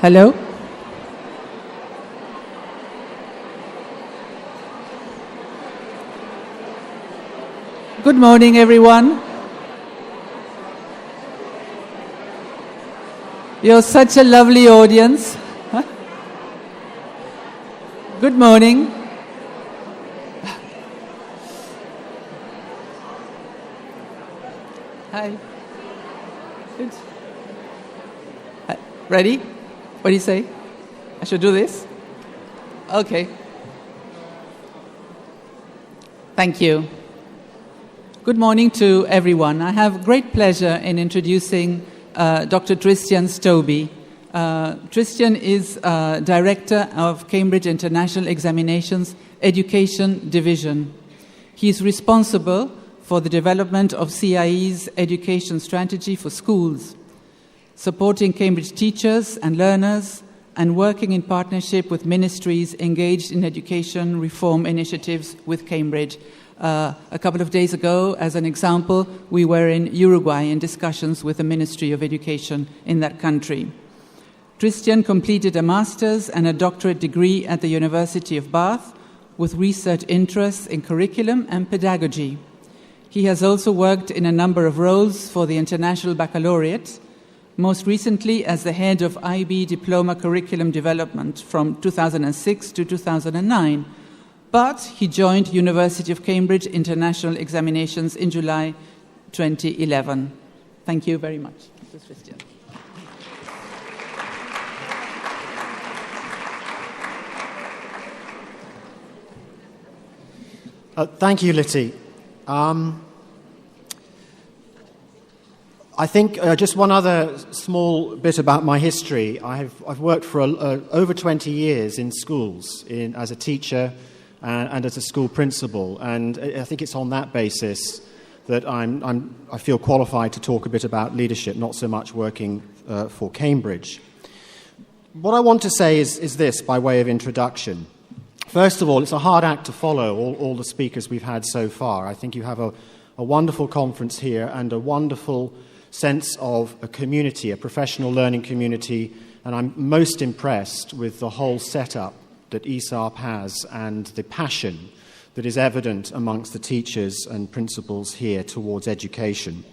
Hello? Good morning, everyone. You're such a lovely audience. Huh? Good morning. Hi. Good. Hi. Ready? What do you say? I should do this? Okay. Thank you. Good morning to everyone. I have great pleasure in introducing Dr. Tristan Stobie. Tristan is Director of Cambridge International Examinations Education Division. He is responsible for the development of CIE's education strategy for schools, supporting Cambridge teachers and learners, and working in partnership with ministries engaged in education reform initiatives with Cambridge. A couple of days ago, as an example, we were in Uruguay in discussions with the Ministry of Education in that country. Tristan completed a master's and a doctorate degree at the University of Bath with research interests in curriculum and pedagogy. He has also worked in a number of roles for the International Baccalaureate, most recently as the head of IB Diploma Curriculum Development from 2006 to 2009. But he joined University of Cambridge International Examinations in July 2011. Thank you very much, Mrs. Tristan. Thank you, Litty. I think just one other small bit about my history. I've worked for over 20 years in schools as a teacher and as a school principal, and I think it's on that basis that I feel qualified to talk a bit about leadership, not so much working for Cambridge. What I want to say is this by way of introduction. First of all, it's a hard act to follow all the speakers we've had so far. I think you have a wonderful conference here and a wonderful sense of a community, a professional learning community, and I'm most impressed with the whole setup that ESARP has and the passion that is evident amongst the teachers and principals here towards education.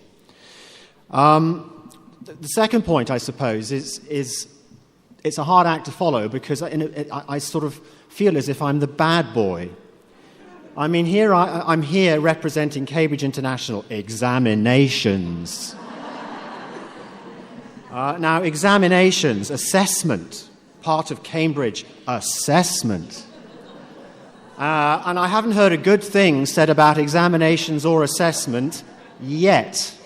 The second point, I suppose, is it's a hard act to follow because I sort of feel as if I'm the bad boy. I mean, I'm here representing Cambridge International Examinations. Now, examinations, assessment, part of Cambridge assessment. And I haven't heard a good thing said about examinations or assessment yet.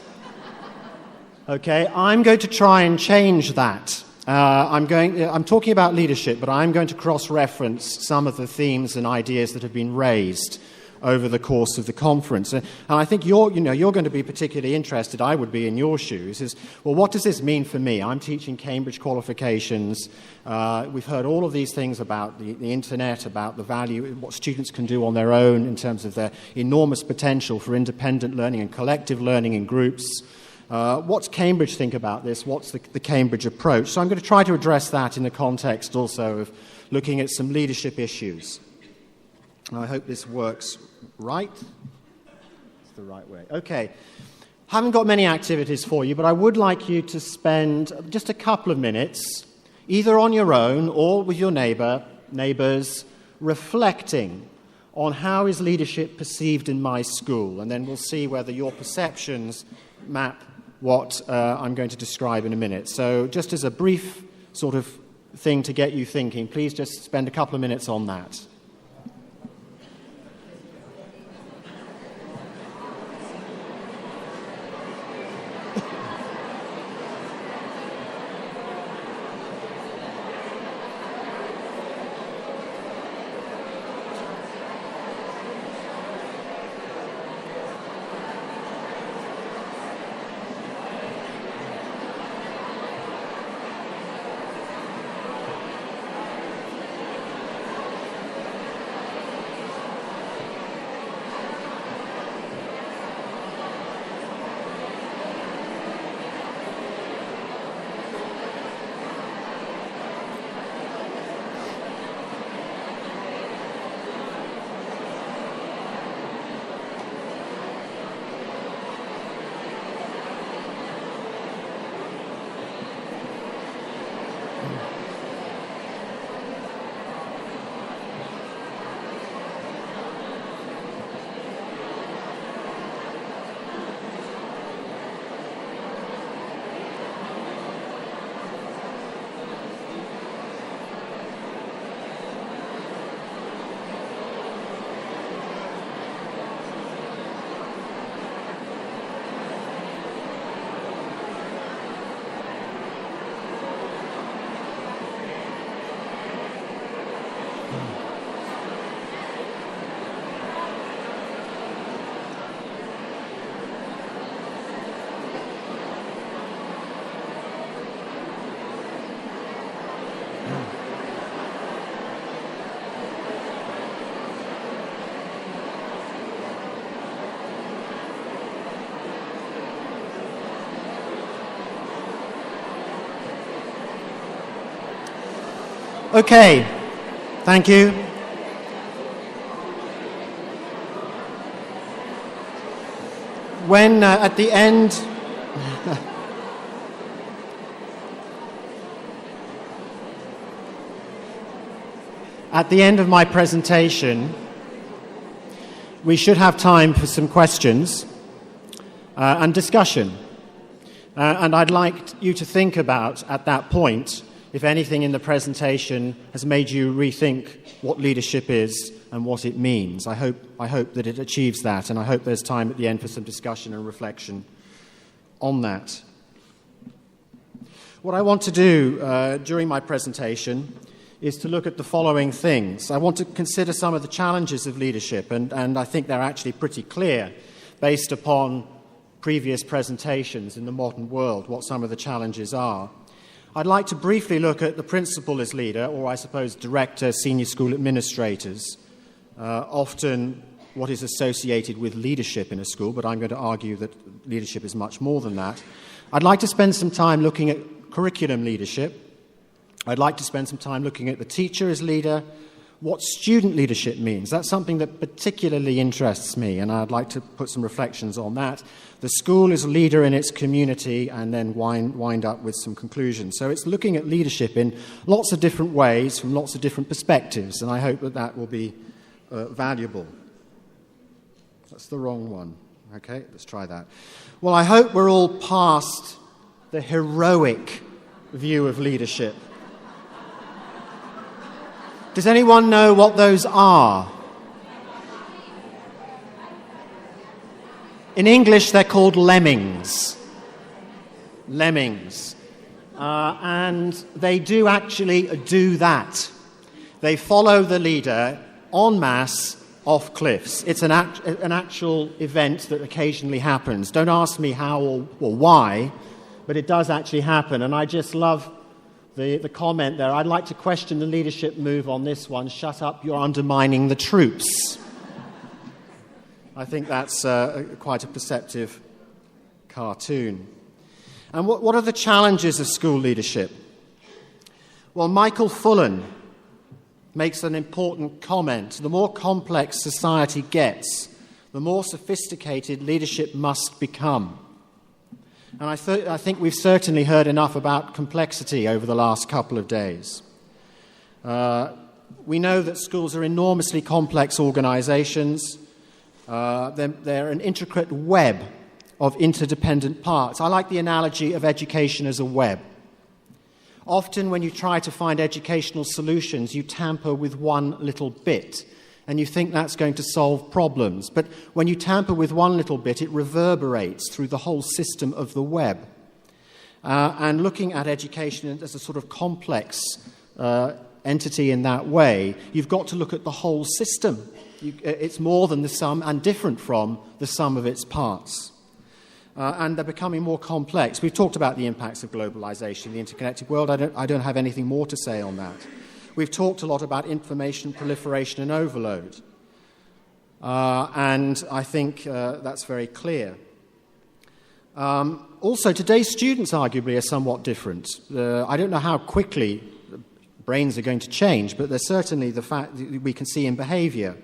Okay, I'm going to try and change that. I'm talking about leadership, but I'm going to cross-reference some of the themes and ideas that have been raised over the course of the conference. And I think you're going to be particularly interested, I would be in your shoes, is, well, what does this mean for me? I'm teaching Cambridge qualifications. We've heard all of these things about the internet, about the value, what students can do on their own in terms of their enormous potential for independent learning and collective learning in groups. What's Cambridge think about this? What's the Cambridge approach? So I'm going to try to address that in the context also of looking at some leadership issues. I hope this works right. It's the right way. Okay. Haven't got many activities for you, but I would like you to spend just a couple of minutes, either on your own or with your neighbours, reflecting on how is leadership perceived in my school, and then we'll see whether your perceptions map what I'm going to describe in a minute. So just as a brief sort of thing to get you thinking, please just spend a couple of minutes on that. Okay, thank you. When at the end... At the end of my presentation, we should have time for some questions and discussion. And I'd like you to think about, at that point, if anything in the presentation has made you rethink what leadership is and what it means. I hope that it achieves that, and I hope there's time at the end for some discussion and reflection on that. What I want to do during my presentation is to look at the following things. I want to consider some of the challenges of leadership, and I think they're actually pretty clear based upon previous presentations in the modern world, what some of the challenges are. I'd like to briefly look at the principal as leader, or I suppose director, senior school administrators, often what is associated with leadership in a school, but I'm going to argue that leadership is much more than that. I'd like to spend some time looking at curriculum leadership. I'd like to spend some time looking at the teacher as leader, what student leadership means. That's something that particularly interests me, and I'd like to put some reflections on that. The school is a leader in its community, and then wind up with some conclusions. So it's looking at leadership in lots of different ways, from lots of different perspectives, and I hope that that will be valuable. That's the wrong one. Okay, let's try that. Well, I hope we're all past the heroic view of leadership. Does anyone know what those are? In English, they're called lemmings. Lemmings. And they do actually do that. They follow the leader en masse off cliffs. It's an actual event that occasionally happens. Don't ask me how or why, but it does actually happen. And I just love the comment there. I'd like to question the leadership move on this one. Shut up, you're undermining the troops. I think that's quite a perceptive cartoon. And what are the challenges of school leadership? Well, Michael Fullan makes an important comment. The more complex society gets, the more sophisticated leadership must become. And I think we've certainly heard enough about complexity over the last couple of days. We know that schools are enormously complex organizations. They're an intricate web of interdependent parts. I like the analogy of education as a web. Often when you try to find educational solutions, you tamper with one little bit, and you think that's going to solve problems. But when you tamper with one little bit, it reverberates through the whole system of the web. And looking at education as a sort of complex entity in that way, you've got to look at the whole system. It's more than the sum and different from the sum of its parts. And they're becoming more complex. We've talked about the impacts of globalization, the interconnected world. I don't have anything more to say on that. We've talked a lot about information proliferation and overload. And I think that's very clear. Also, today's students arguably are somewhat different. I don't know how quickly brains are going to change, but there's certainly the fact that we can see in behavior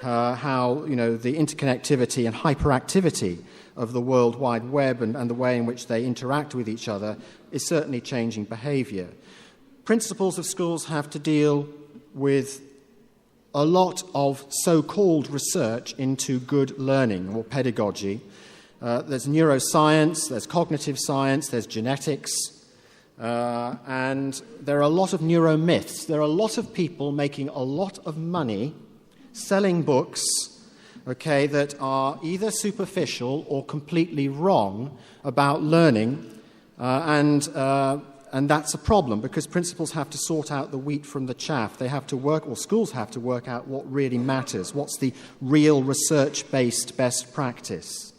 how the interconnectivity and hyperactivity of the World Wide Web and the way in which they interact with each other is certainly changing behavior. Principals of schools have to deal with a lot of so-called research into good learning or pedagogy. There's neuroscience, there's cognitive science, there's genetics, and there are a lot of neuromyths. There are a lot of people making a lot of money selling books, that are either superficial or completely wrong about learning, and that's a problem because principals have to sort out the wheat from the chaff. They have to work, or schools have to work out what really matters, what's the real research-based best practice.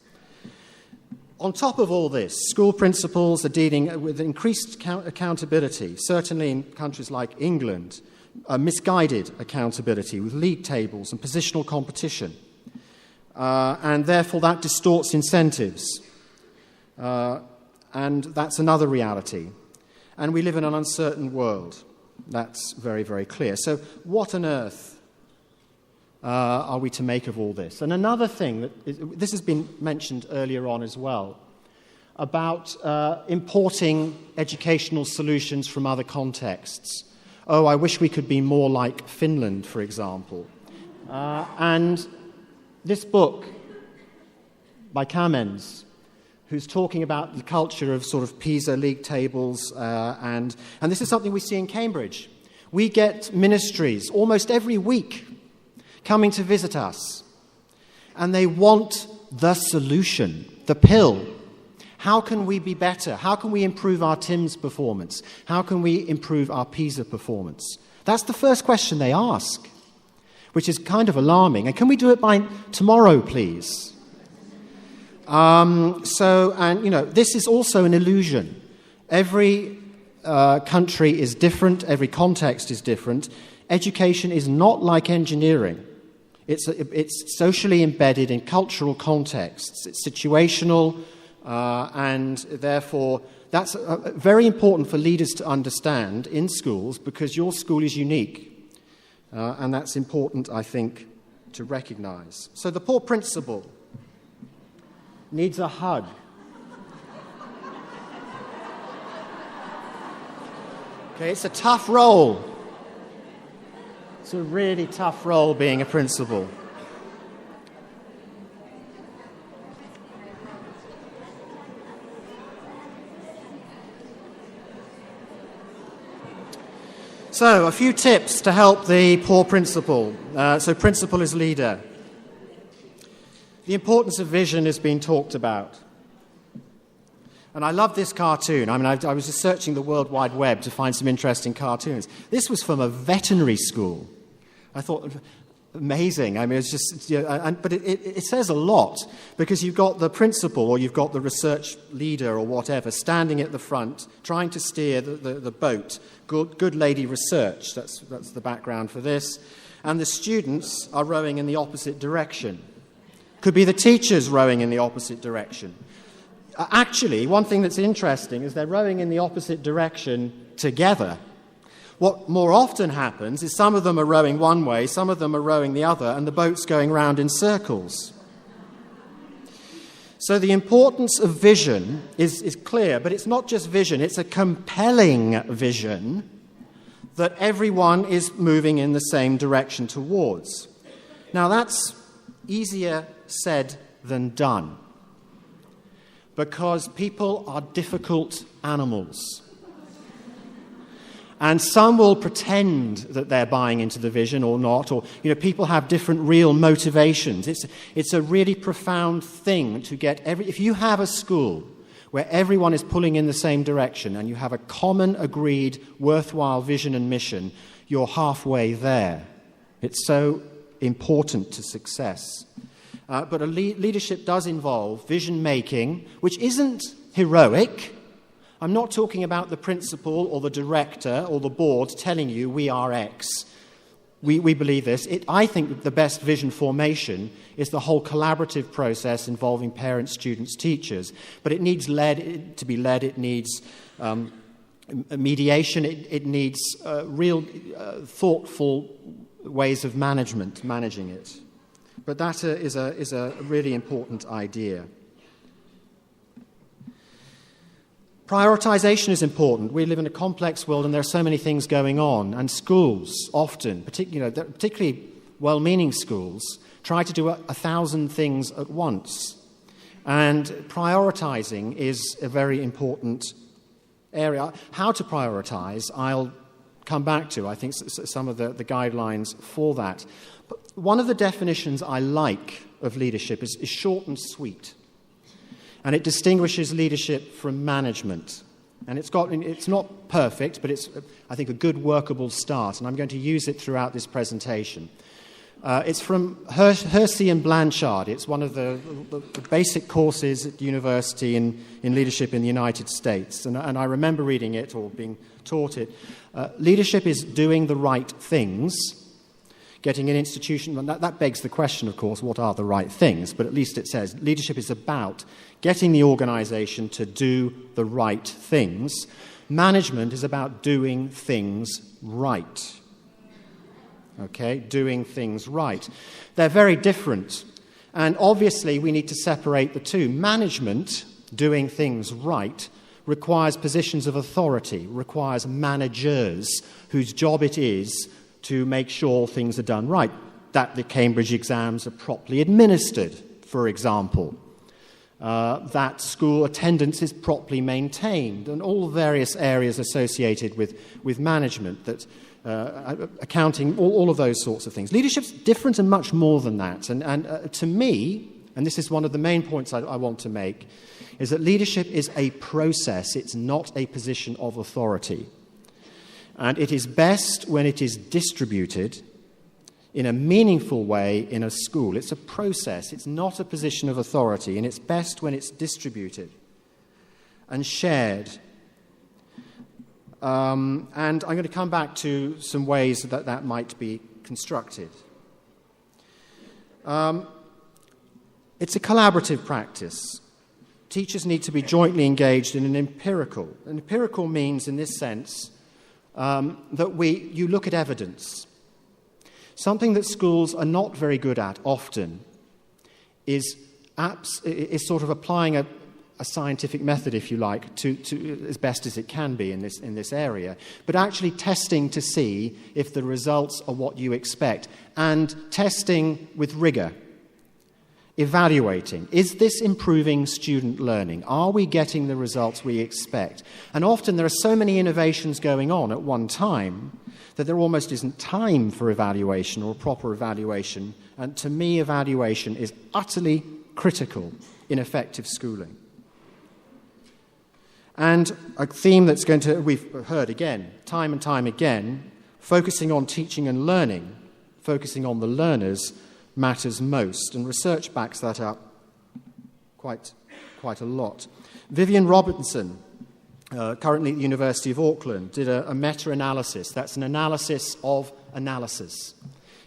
On top of all this, school principals are dealing with increased accountability, certainly in countries like England, misguided accountability with league tables and positional competition. And therefore that distorts incentives. And that's another reality. And we live in an uncertain world. That's very, very clear. So what on earth are we to make of all this? And another thing, this has been mentioned earlier on as well, about importing educational solutions from other contexts. Oh, I wish we could be more like Finland, for example. And this book by Kamens, who's talking about the culture of sort of PISA league tables, and this is something we see in Cambridge. We get ministries almost every week coming to visit us, and they want the solution, the pill. How can we be better? How can we improve our TIMS performance? How can we improve our PISA performance? That's the first question they ask, which is kind of alarming. And can we do it by tomorrow, please? This is also an illusion. Every country is different. Every context is different. Education is not like engineering. It's socially embedded in cultural contexts. It's situational, and therefore that's very important for leaders to understand in schools, because your school is unique. And that's important, I think, to recognize. So the poor principal needs a hug. Okay, it's a tough role. It's a really tough role being a principal. So, a few tips to help the poor principal. Principal is leader. The importance of vision has been talked about. And I love this cartoon. I mean, I was just searching the World Wide Web to find some interesting cartoons. This was from a veterinary school. I thought, amazing. I mean, it's just, but it says a lot, because you've got the principal or you've got the research leader or whatever standing at the front, trying to steer the boat. Good lady research. That's the background for this. And the students are rowing in the opposite direction. Could be the teachers rowing in the opposite direction. Actually, one thing that's interesting is they're rowing in the opposite direction together. What more often happens is some of them are rowing one way, some of them are rowing the other, and the boat's going round in circles. So the importance of vision is clear, but it's not just vision, it's a compelling vision that everyone is moving in the same direction towards. Now that's easier said than done, because people are difficult animals. And some will pretend that they're buying into the vision or not, or people have different real motivations. It's a really profound thing to get if you have a school where everyone is pulling in the same direction and you have a common, agreed, worthwhile vision and mission, you're halfway there. It's so important to success. But leadership does involve vision making, which isn't heroic. I'm not talking about the principal or the director or the board telling you we are X. We believe this. I think the best vision formation is the whole collaborative process involving parents, students, teachers. But it needs to be led. It needs mediation. It needs real thoughtful ways of managing it. But that is a really important idea. Prioritization is important. We live in a complex world and there are so many things going on. And schools often, particularly well-meaning schools, try to do 1,000 things at once. And prioritizing is a very important area. How to prioritize, I'll come back to. I think some of the guidelines for that. But one of the definitions I like of leadership is short and sweet. And it distinguishes leadership from management. And it's not perfect, but it's, I think, a good workable start. And I'm going to use it throughout this presentation. It's from Hersey and Blanchard. It's one of the basic courses at university in leadership in the United States. And I remember reading it or being taught it. Leadership is doing the right things. Getting an institution, that begs the question, of course, what are the right things? But at least it says leadership is about getting the organization to do the right things, Management is about doing things right. Okay, doing things right. They're very different. And obviously, we need to separate the two. Management, doing things right, requires positions of authority, requires managers whose job it is to make sure things are done right, that the Cambridge exams are properly administered, for example, that school attendance is properly maintained, and all various areas associated with management, that accounting, all of those sorts of things. Leadership's different and much more than that. And to me, and this is one of the main points I want to make, is that leadership is a process. It's not a position of authority. And it is best when it is distributed in a meaningful way in a school. It's a process. It's not a position of authority. And it's best when it's distributed and shared. And I'm going to come back to some ways that might be constructed. It's a collaborative practice. Teachers need to be jointly engaged in an empirical. An empirical means, in this sense, that you look at evidence. Something that schools are not very good at often is sort of applying a scientific method, if you like, to as best as it can be in this area, but actually testing to see if the results are what you expect, and testing with rigor, evaluating. Is this improving student learning? Are we getting the results we expect? And often there are so many innovations going on at one time that there almost isn't time for evaluation or proper evaluation. And to me, evaluation is utterly critical in effective schooling. And a theme we've heard again, time and time again, focusing on teaching and learning, focusing on the learners, matters most. And research backs that up quite a lot. Vivian Robinson, currently at the University of Auckland, did a meta-analysis. That's an analysis of analysis.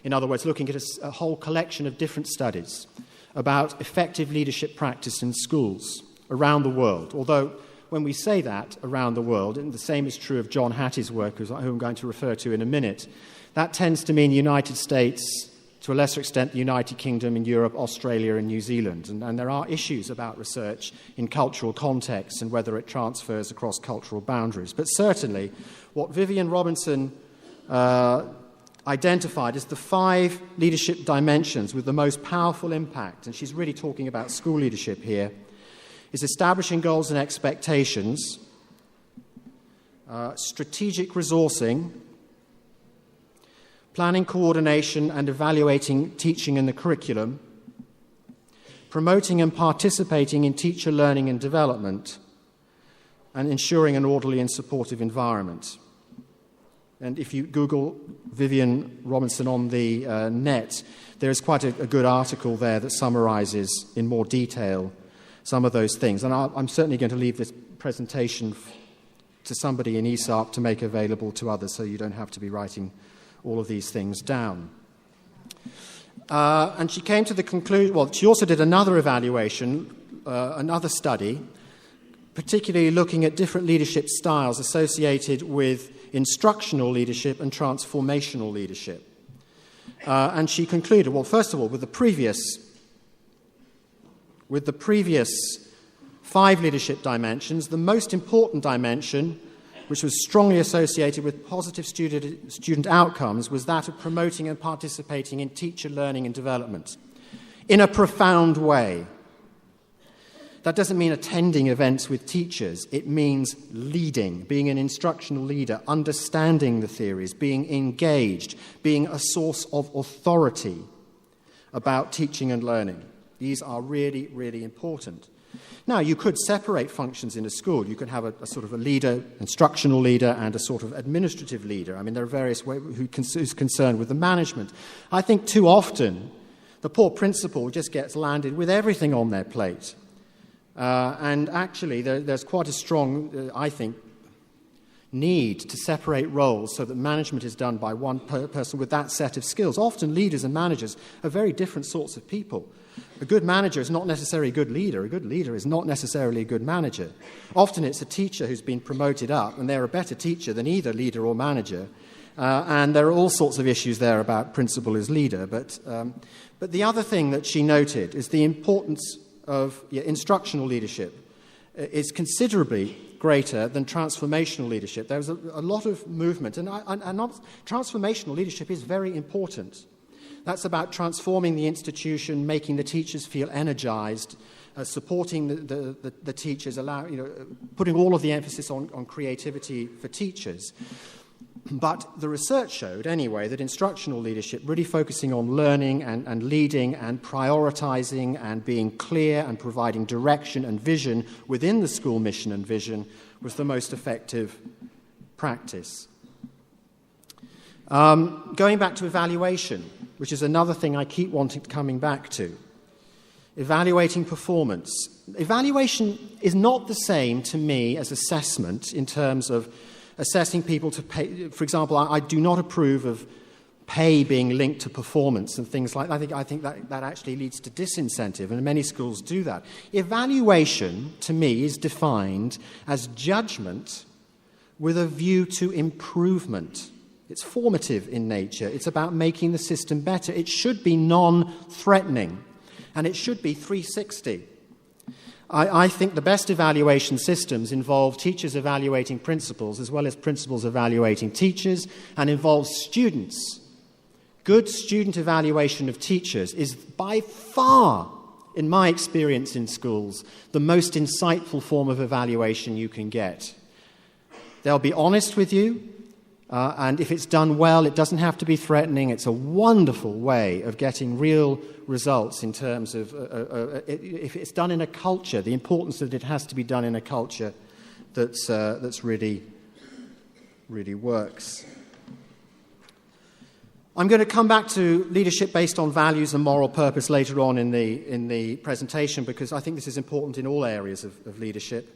In other words, looking at a whole collection of different studies about effective leadership practice in schools around the world. Although, when we say that, around the world, and the same is true of John Hattie's work, who I'm going to refer to in a minute, that tends to mean the United States, to a lesser extent the United Kingdom, in Europe, Australia and New Zealand. And there are issues about research in cultural contexts and whether it transfers across cultural boundaries. But certainly, what Vivian Robinson identified as the 5 leadership dimensions with the most powerful impact, and she's really talking about school leadership here, is establishing goals and expectations, strategic resourcing, planning, coordination, and evaluating teaching in the curriculum, promoting and participating in teacher learning and development, and ensuring an orderly and supportive environment. And if you Google Vivian Robinson on the net, there is quite a good article there that summarizes in more detail some of those things. And I'm certainly going to leave this presentation to somebody in ESARP to make available to others, so you don't have to be writing all of these things down. And she came to the conclusion, well, she also did another evaluation, another study, particularly looking at different leadership styles associated with instructional leadership and transformational leadership. And she concluded, well, first of all, with the previous 5 leadership dimensions, the most important dimension, which was strongly associated with positive student outcomes, was that of promoting and participating in teacher learning and development in a profound way. That doesn't mean attending events with teachers. It means leading, being an instructional leader, understanding the theories, being engaged, being a source of authority about teaching and learning. These are really, really important. Now, you could separate functions in a school. You could have a sort of a leader, instructional leader, and a sort of administrative leader. I mean, there are various ways who's concerned with the management. I think too often the poor principal just gets landed with everything on their plate. And actually, there's quite a strong, I think, need to separate roles so that management is done by one person with that set of skills. Often leaders and managers are very different sorts of people. A good manager is not necessarily a good leader. A good leader is not necessarily a good manager. Often it's a teacher who's been promoted up, and they're a better teacher than either leader or manager. And there are all sorts of issues there about principal as leader. But the other thing that she noted is the importance of instructional leadership is considerably greater than transformational leadership. There was a lot of movement, and transformational leadership is very important. That's about transforming the institution, making the teachers feel energized, supporting the teachers, putting all of the emphasis on creativity for teachers. But the research showed, anyway, that instructional leadership, really focusing on learning and leading and prioritizing and being clear and providing direction and vision within the school mission and vision, was the most effective practice. Going back to evaluation, which is another thing I keep coming back to. Evaluating performance. Evaluation is not the same to me as assessment in terms of assessing people to pay. For example, I do not approve of pay being linked to performance and things like that. I think that actually leads to disincentive, and many schools do that. Evaluation, to me, is defined as judgment with a view to improvement. It's formative in nature. It's about making the system better. It should be non-threatening, and it should be 360. I think the best evaluation systems involve teachers evaluating principals as well as principals evaluating teachers, and involve students. Good student evaluation of teachers is by far, in my experience in schools, the most insightful form of evaluation you can get. They'll be honest with you, and if it's done well, it doesn't have to be threatening. It's a wonderful way of getting real results in terms of, if it's done in a culture, the importance that it has to be done in a culture that's really works. I'm going to come back to leadership based on values and moral purpose later on in the presentation, because I think this is important in all areas of leadership.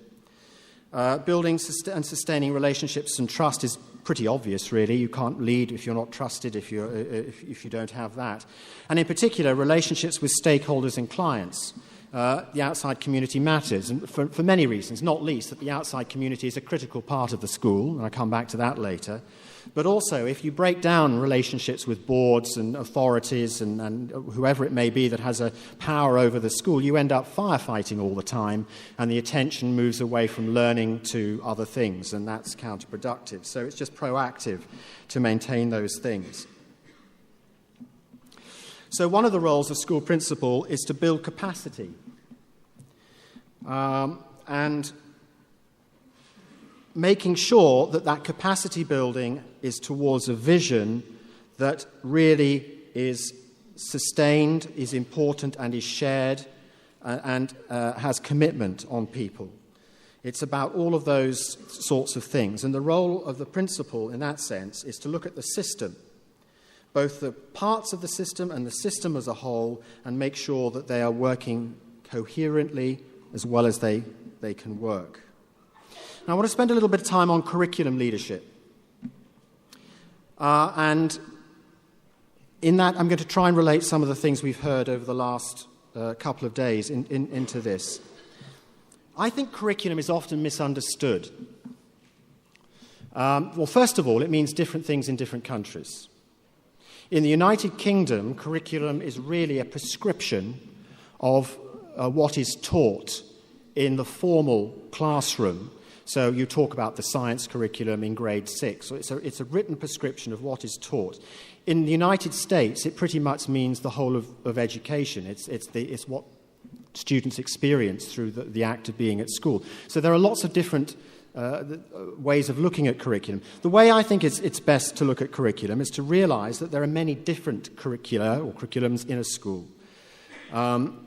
Building and sustaining relationships and trust is pretty obvious, really. You can't lead if you're not trusted, if you don't have that. And in particular, relationships with stakeholders and clients. The outside community matters, and for many reasons, not least that the outside community is a critical part of the school, and I'll come back to that later. But also, if you break down relationships with boards and authorities and whoever it may be that has a power over the school, you end up firefighting all the time, and the attention moves away from learning to other things, and that's counterproductive. So it's just proactive to maintain those things. So one of the roles of school principal is to build capacity. And making sure that capacity building is towards a vision that really is sustained, is important, and is shared, and has commitment on people. It's about all of those sorts of things. And the role of the principal in that sense is to look at the system, both the parts of the system and the system as a whole, and make sure that they are working coherently as well as they can work. Now, I want to spend a little bit of time on curriculum leadership. And in that, I'm going to try and relate some of the things we've heard over the last couple of days into this. I think curriculum is often misunderstood. Well, first of all, it means different things in different countries. In the United Kingdom, curriculum is really a prescription of what is taught in the formal classroom. So you talk about the science curriculum in grade 6. So it's a written prescription of what is taught. In the United States, it pretty much means the whole of education. It's what students experience through the act of being at school. So there are lots of different ways of looking at curriculum. The way I think it's best to look at curriculum is to realize that there are many different curricula or curriculums in a school.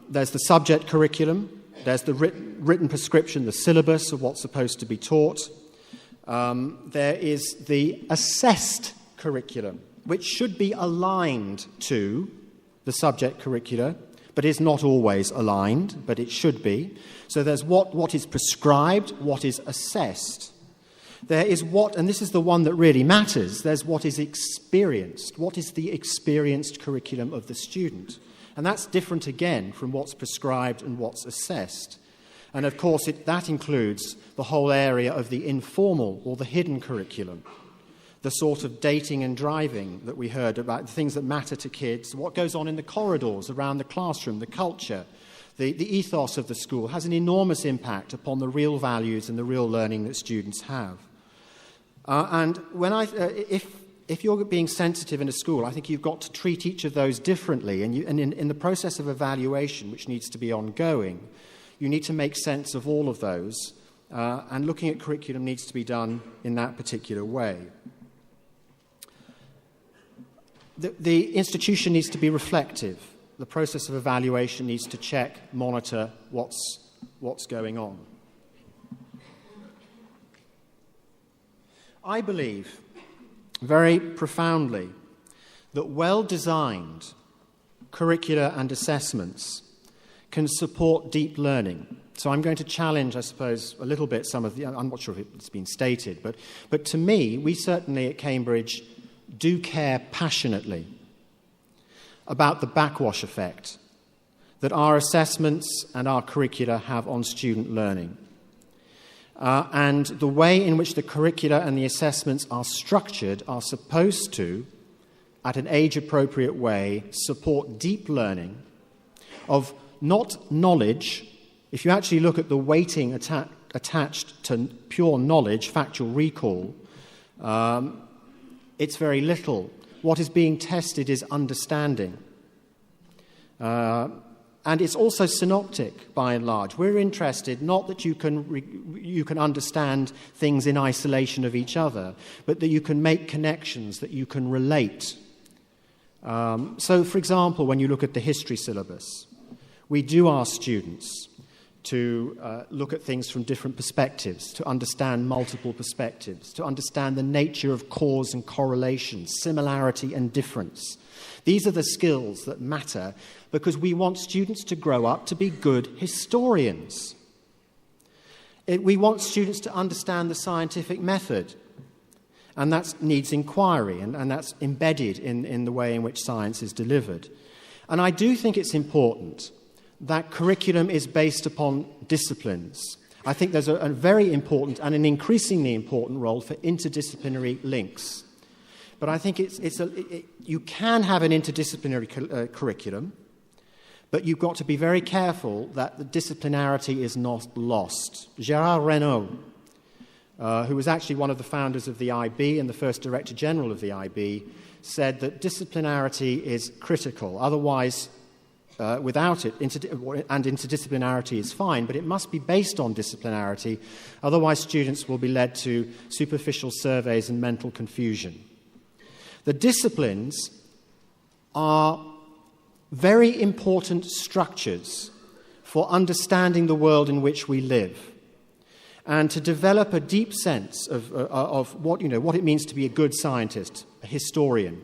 There's the subject curriculum. There's the written prescription, the syllabus of what's supposed to be taught. There is the assessed curriculum, which should be aligned to the subject curricula, but is not always aligned, but it should be. So there's what is prescribed, what is assessed. There is and this is the one that really matters, there's what is experienced. What is the experienced curriculum of the student? And that's different again from what's prescribed and what's assessed. And of course, that includes the whole area of the informal or the hidden curriculum, the sort of dating and driving that we heard about, the things that matter to kids, what goes on in the corridors around the classroom, the culture, the ethos of the school has an enormous impact upon the real values and the real learning that students have. And if you're being sensitive in a school, I think you've got to treat each of those differently. And in the process of evaluation, which needs to be ongoing, you need to make sense of all of those. And looking at curriculum needs to be done in that particular way. The institution needs to be reflective. The process of evaluation needs to check, monitor what's going on. I believe very profoundly that well-designed curricula and assessments can support deep learning. So I'm going to challenge, I suppose, a little bit some of the... I'm not sure if it's been stated, but to me, we certainly at Cambridge do care passionately about the backwash effect that our assessments and our curricula have on student learning. And the way in which the curricula and the assessments are structured are supposed to, at an age-appropriate way, support deep learning of not knowledge. If you actually look at the weighting attached to pure knowledge, factual recall, it's very little. What is being tested is understanding. And it's also synoptic, by and large. We're interested not that you can understand things in isolation of each other, but that you can make connections, that you can relate. So, for example, when you look at the history syllabus, we do ask students to look at things from different perspectives, to understand multiple perspectives, to understand the nature of cause and correlation, similarity and difference. These are the skills that matter because we want students to grow up to be good historians. We want students to understand the scientific method, and that needs inquiry, and that's embedded in the way in which science is delivered. And I do think it's important that curriculum is based upon disciplines. I think there's a very important and an increasingly important role for interdisciplinary links. But I think you can have an interdisciplinary curriculum, but you've got to be very careful that the disciplinarity is not lost. Gérard Renaud, who was actually one of the founders of the IB and the first Director General of the IB, said that disciplinarity is critical. Otherwise, without it, and interdisciplinarity is fine, but it must be based on disciplinarity. Otherwise, students will be led to superficial surveys and mental confusion. The disciplines are very important structures for understanding the world in which we live and to develop a deep sense of what it means to be a good scientist, a historian,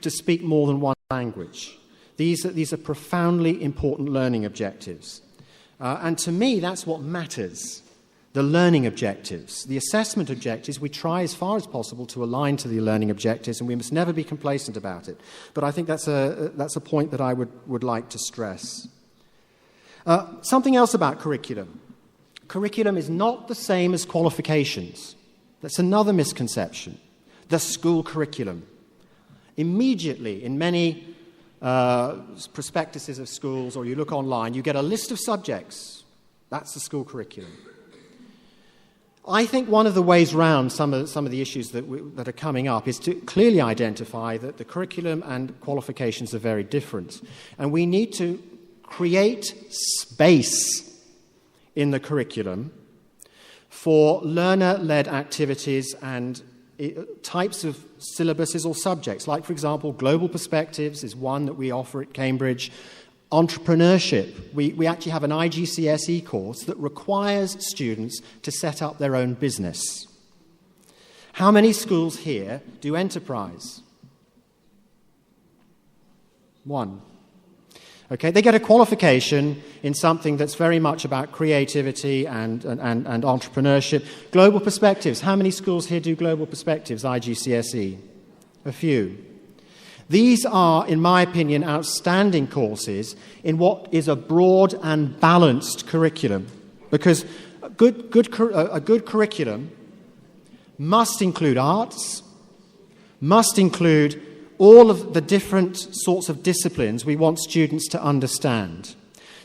to speak more than one language. These are profoundly important learning objectives. And to me, that's what matters. The learning objectives. The assessment objectives, we try as far as possible to align to the learning objectives, and we must never be complacent about it. But I think that's a point that I would like to stress. Something else about curriculum. Curriculum is not the same as qualifications. That's another misconception. The school curriculum. Immediately, in many prospectuses of schools, or you look online, you get a list of subjects. That's the school curriculum. I think one of the ways round some of the issues that are coming up is to clearly identify that the curriculum and qualifications are very different. And we need to create space in the curriculum for learner-led activities and types of syllabuses or subjects. Like, for example, global perspectives is one that we offer at Cambridge. Entrepreneurship. We actually have an IGCSE course that requires students to set up their own business. How many schools here do enterprise? One. Okay, they get a qualification in something that's very much about creativity and entrepreneurship. Global perspectives. How many schools here do global perspectives, IGCSE? A few. These are, in my opinion, outstanding courses in what is a broad and balanced curriculum, because a good curriculum must include arts, must include all of the different sorts of disciplines we want students to understand.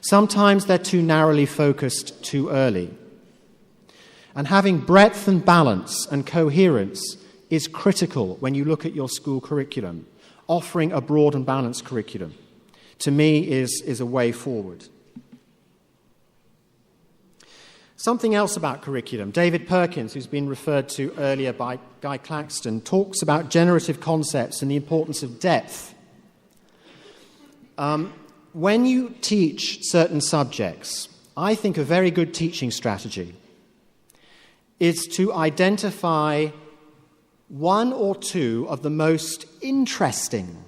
Sometimes they're too narrowly focused too early. And having breadth and balance and coherence is critical when you look at your school curriculum. Offering a broad and balanced curriculum, to me, is a way forward. Something else about curriculum. David Perkins, who's been referred to earlier by Guy Claxton, talks about generative concepts and the importance of depth. When you teach certain subjects, I think a very good teaching strategy is to identify one or two of the most interesting,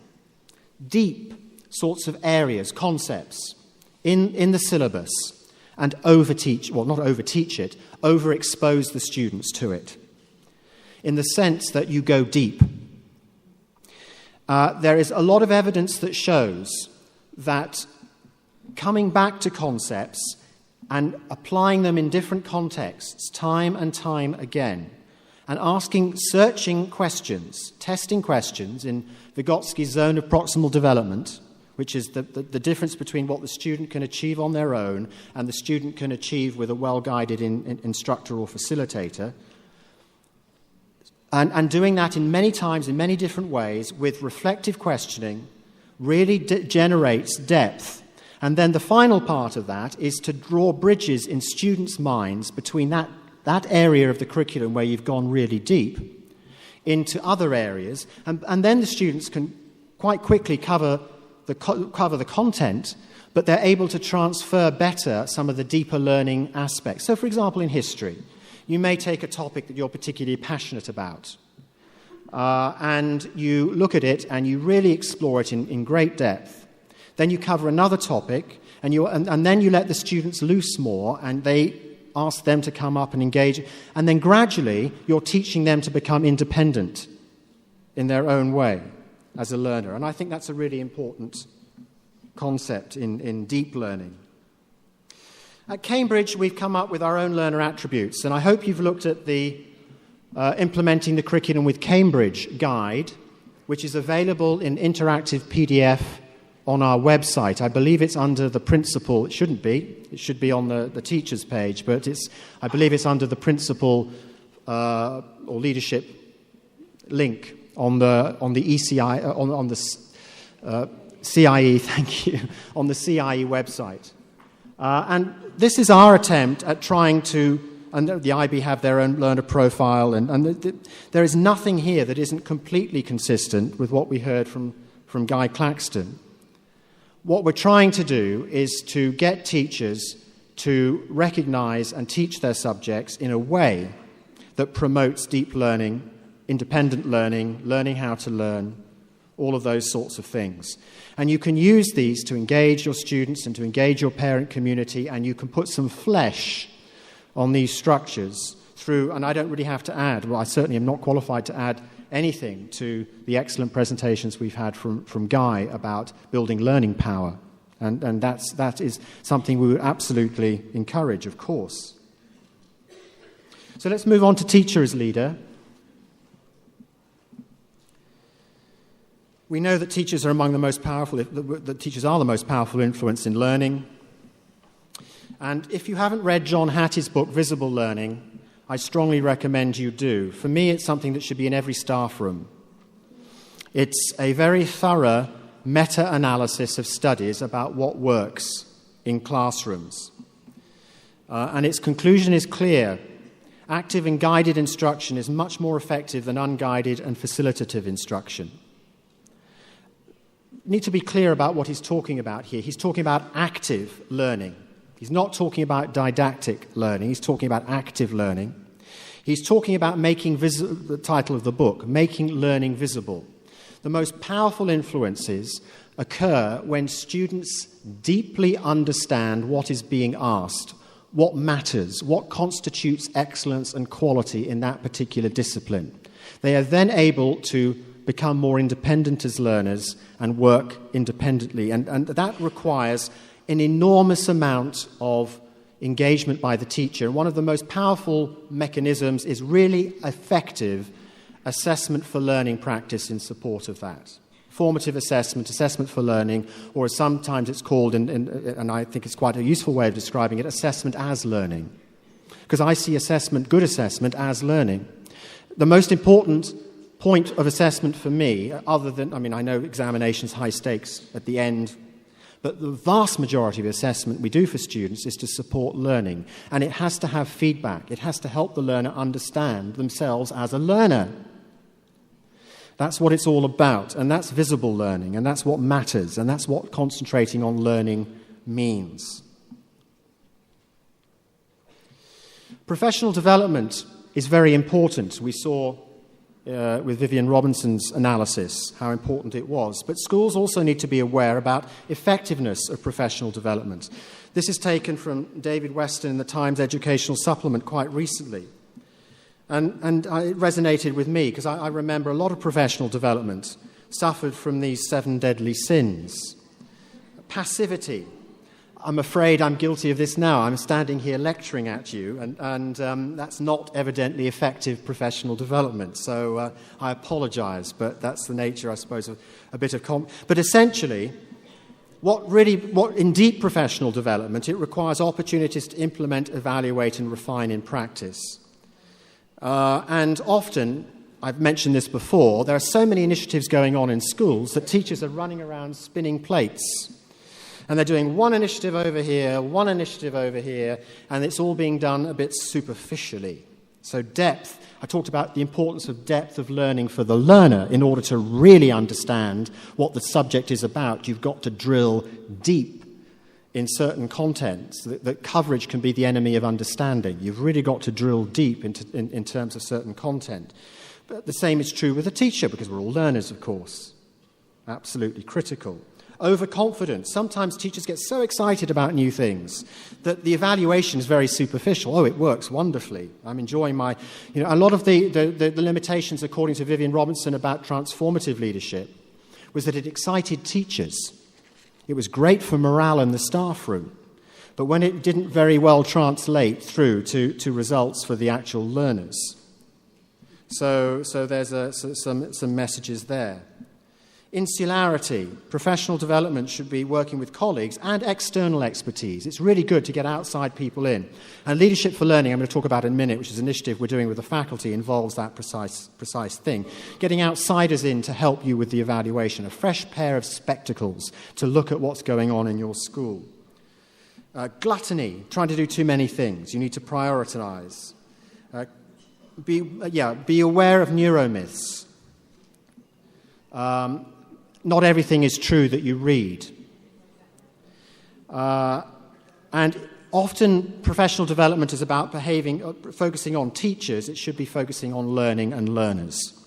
deep sorts of areas, concepts in the syllabus, and overexpose the students to it, in the sense that you go deep. There is a lot of evidence that shows that coming back to concepts and applying them in different contexts time and time again, and asking searching questions, testing questions in Vygotsky's zone of proximal development, which is the difference between what the student can achieve on their own and the student can achieve with a well-guided instructor or facilitator, and doing that in many times, in many different ways, with reflective questioning, really generates depth. And then the final part of that is to draw bridges in students' minds between that area of the curriculum where you've gone really deep into other areas, and then the students can quite quickly cover the content, but they're able to transfer better some of the deeper learning aspects. So, for example, in history, you may take a topic that you're particularly passionate about, and you look at it and you really explore it in great depth. Then you cover another topic, and then you let the students loose more, and they ask them to come up and engage, and then gradually you're teaching them to become independent in their own way as a learner. And I think that's a really important concept in deep learning. At Cambridge, we've come up with our own learner attributes, and I hope you've looked at the Implementing the Curriculum with Cambridge guide, which is available in interactive PDF on our website. I believe it's under the principal. It shouldn't be. It should be on the teachers page, but I believe it's under the principal or leadership link on the ECI on the CIE. Thank you, on the CIE website. And this is our attempt at trying to. And the IB have their own learner profile, and there is nothing here that isn't completely consistent with what we heard from Guy Claxton. What we're trying to do is to get teachers to recognize and teach their subjects in a way that promotes deep learning, independent learning, learning how to learn, all of those sorts of things. And you can use these to engage your students and to engage your parent community, and you can put some flesh on these structures through, and I don't really have to add, well, I certainly am not qualified to add anything to the excellent presentations we've had from Guy about building learning power. And that is something we would absolutely encourage, of course. So let's move on to teacher as leader. We know that teachers are among the most powerful, that teachers are the most powerful influence in learning. And if you haven't read John Hattie's book, Visible Learning, I strongly recommend you do. For me, it's something that should be in every staff room. It's a very thorough meta-analysis of studies about what works in classrooms. And its conclusion is clear. Active and guided instruction is much more effective than unguided and facilitative instruction. Need to be clear about what he's talking about here. He's talking about active learning. He's not talking about didactic learning. He's talking about active learning. He's talking about making the title of the book, Making Learning Visible. The most powerful influences occur when students deeply understand what is being asked, what matters, what constitutes excellence and quality in that particular discipline. They are then able to become more independent as learners and work independently. And that requires an enormous amount of engagement by the teacher. And one of the most powerful mechanisms is really effective assessment for learning practice in support of that. Formative assessment, assessment for learning, or as sometimes it's called, and I think it's quite a useful way of describing it, assessment as learning. Because I see assessment, good assessment, as learning. The most important point of assessment for me, other than, I know examinations, high stakes at the end, but the vast majority of assessment we do for students is to support learning. And it has to have feedback. It has to help the learner understand themselves as a learner. That's what it's all about, and that's visible learning, and that's what matters, and that's what concentrating on learning means. Professional development is very important. We saw with Vivian Robinson's analysis how important it was. But schools also need to be aware about effectiveness of professional development. This is taken from David Weston in the Times Educational Supplement quite recently. And it resonated with me because I remember a lot of professional development suffered from these 7 deadly sins. Passivity. I'm afraid I'm guilty of this now. I'm standing here lecturing at you, and that's not evidently effective professional development. So I apologize, but that's the nature, I suppose, of a bit of... But essentially, what in deep professional development, it requires opportunities to implement, evaluate, and refine in practice. And often, I've mentioned this before, there are so many initiatives going on in schools that teachers are running around spinning plates. And they're doing one initiative over here, and it's all being done a bit superficially. So depth, I talked about the importance of depth of learning for the learner. In order to really understand what the subject is about, you've got to drill deep in certain contents. That coverage can be the enemy of understanding. You've really got to drill deep in terms of certain content. But the same is true with a teacher, because we're all learners, of course. Absolutely critical. Overconfidence. Sometimes teachers get so excited about new things that the evaluation is very superficial. Oh, it works wonderfully. I'm enjoying my... a lot of the limitations, according to Vivian Robinson, about transformative leadership was that it excited teachers. It was great for morale in the staff room. But when it didn't very well translate through to results for the actual learners. So there's some messages there. Insularity. Professional development should be working with colleagues and external expertise. It's really good to get outside people in. And Leadership for Learning, I'm going to talk about in a minute, which is an initiative we're doing with the faculty, involves that precise thing. Getting outsiders in to help you with the evaluation, a fresh pair of spectacles to look at what's going on in your school. Gluttony, trying to do too many things. You need to prioritize. Be aware of neuromyths. Not everything is true that you read. And often professional development is about focusing on teachers. It should be focusing on learning and learners.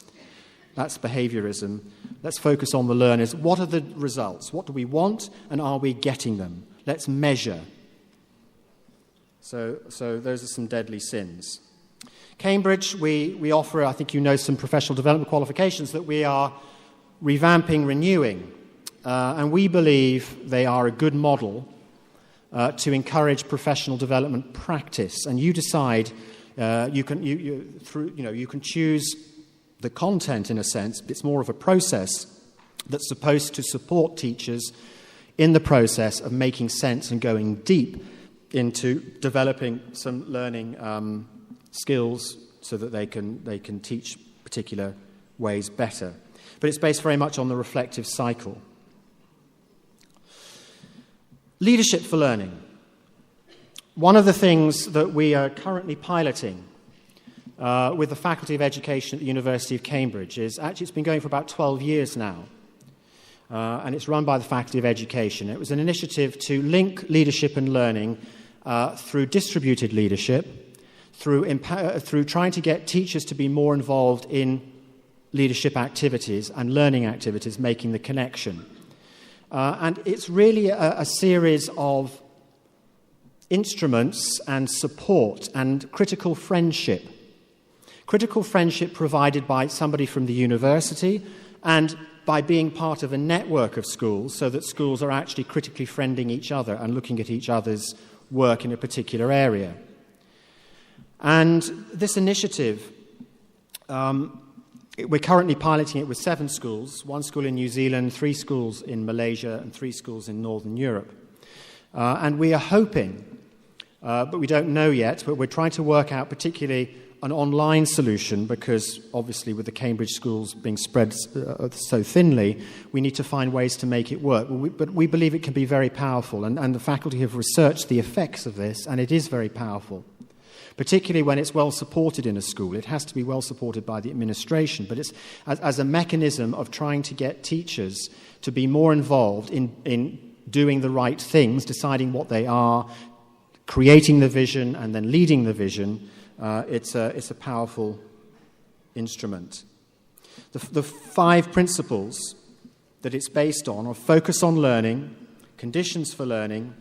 That's behaviorism. Let's focus on the learners. What are the results? What do we want, and are we getting them? Let's measure. So those are some deadly sins. Cambridge, we offer, I think you know, some professional development qualifications that we are revamping, renewing, and we believe they are a good model to encourage professional development practice. And you decide. You can choose the content in a sense. But it's more of a process that's supposed to support teachers in the process of making sense and going deep into developing some learning skills so that they can teach particular ways better. But it's based very much on the reflective cycle. Leadership for Learning. One of the things that we are currently piloting with the Faculty of Education at the University of Cambridge is, actually it's been going for about 12 years now, and it's run by the Faculty of Education. It was an initiative to link leadership and learning through distributed leadership, through trying to get teachers to be more involved in leadership activities and learning activities, making the connection. And it's really a series of instruments and support and critical friendship. Critical friendship provided by somebody from the university and by being part of a network of schools so that schools are actually critically friending each other and looking at each other's work in a particular area. And this initiative, we're currently piloting it with 7 schools, 1 school in New Zealand, 3 schools in Malaysia, and 3 schools in Northern Europe. And we are hoping, but we don't know yet, but we're trying to work out particularly an online solution because obviously with the Cambridge schools being spread so thinly, we need to find ways to make it work. But we believe it can be very powerful, and the faculty have researched the effects of this, and it is very powerful. Particularly when it's well supported in a school. It has to be well supported by the administration, but it's as a mechanism of trying to get teachers to be more involved in doing the right things, deciding what they are, creating the vision, and then leading the vision. It's a powerful instrument. The 5 principles that it's based on are focus on learning, conditions for learning,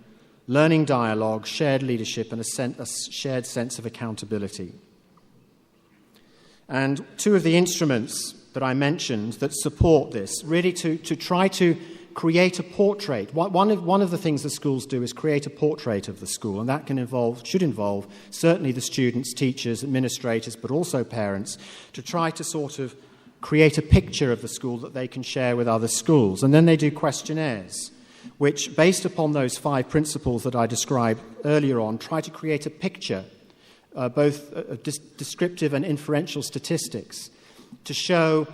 learning dialogue, shared leadership, and a shared sense of accountability. And 2 of the instruments that I mentioned that support this, really to try to create a portrait. One of the things the schools do is create a portrait of the school, and that should involve certainly the students, teachers, administrators, but also parents, to try to sort of create a picture of the school that they can share with other schools. And then they do questionnaires, which, based upon those 5 principles that I described earlier on, try to create a picture, both descriptive and inferential statistics, to show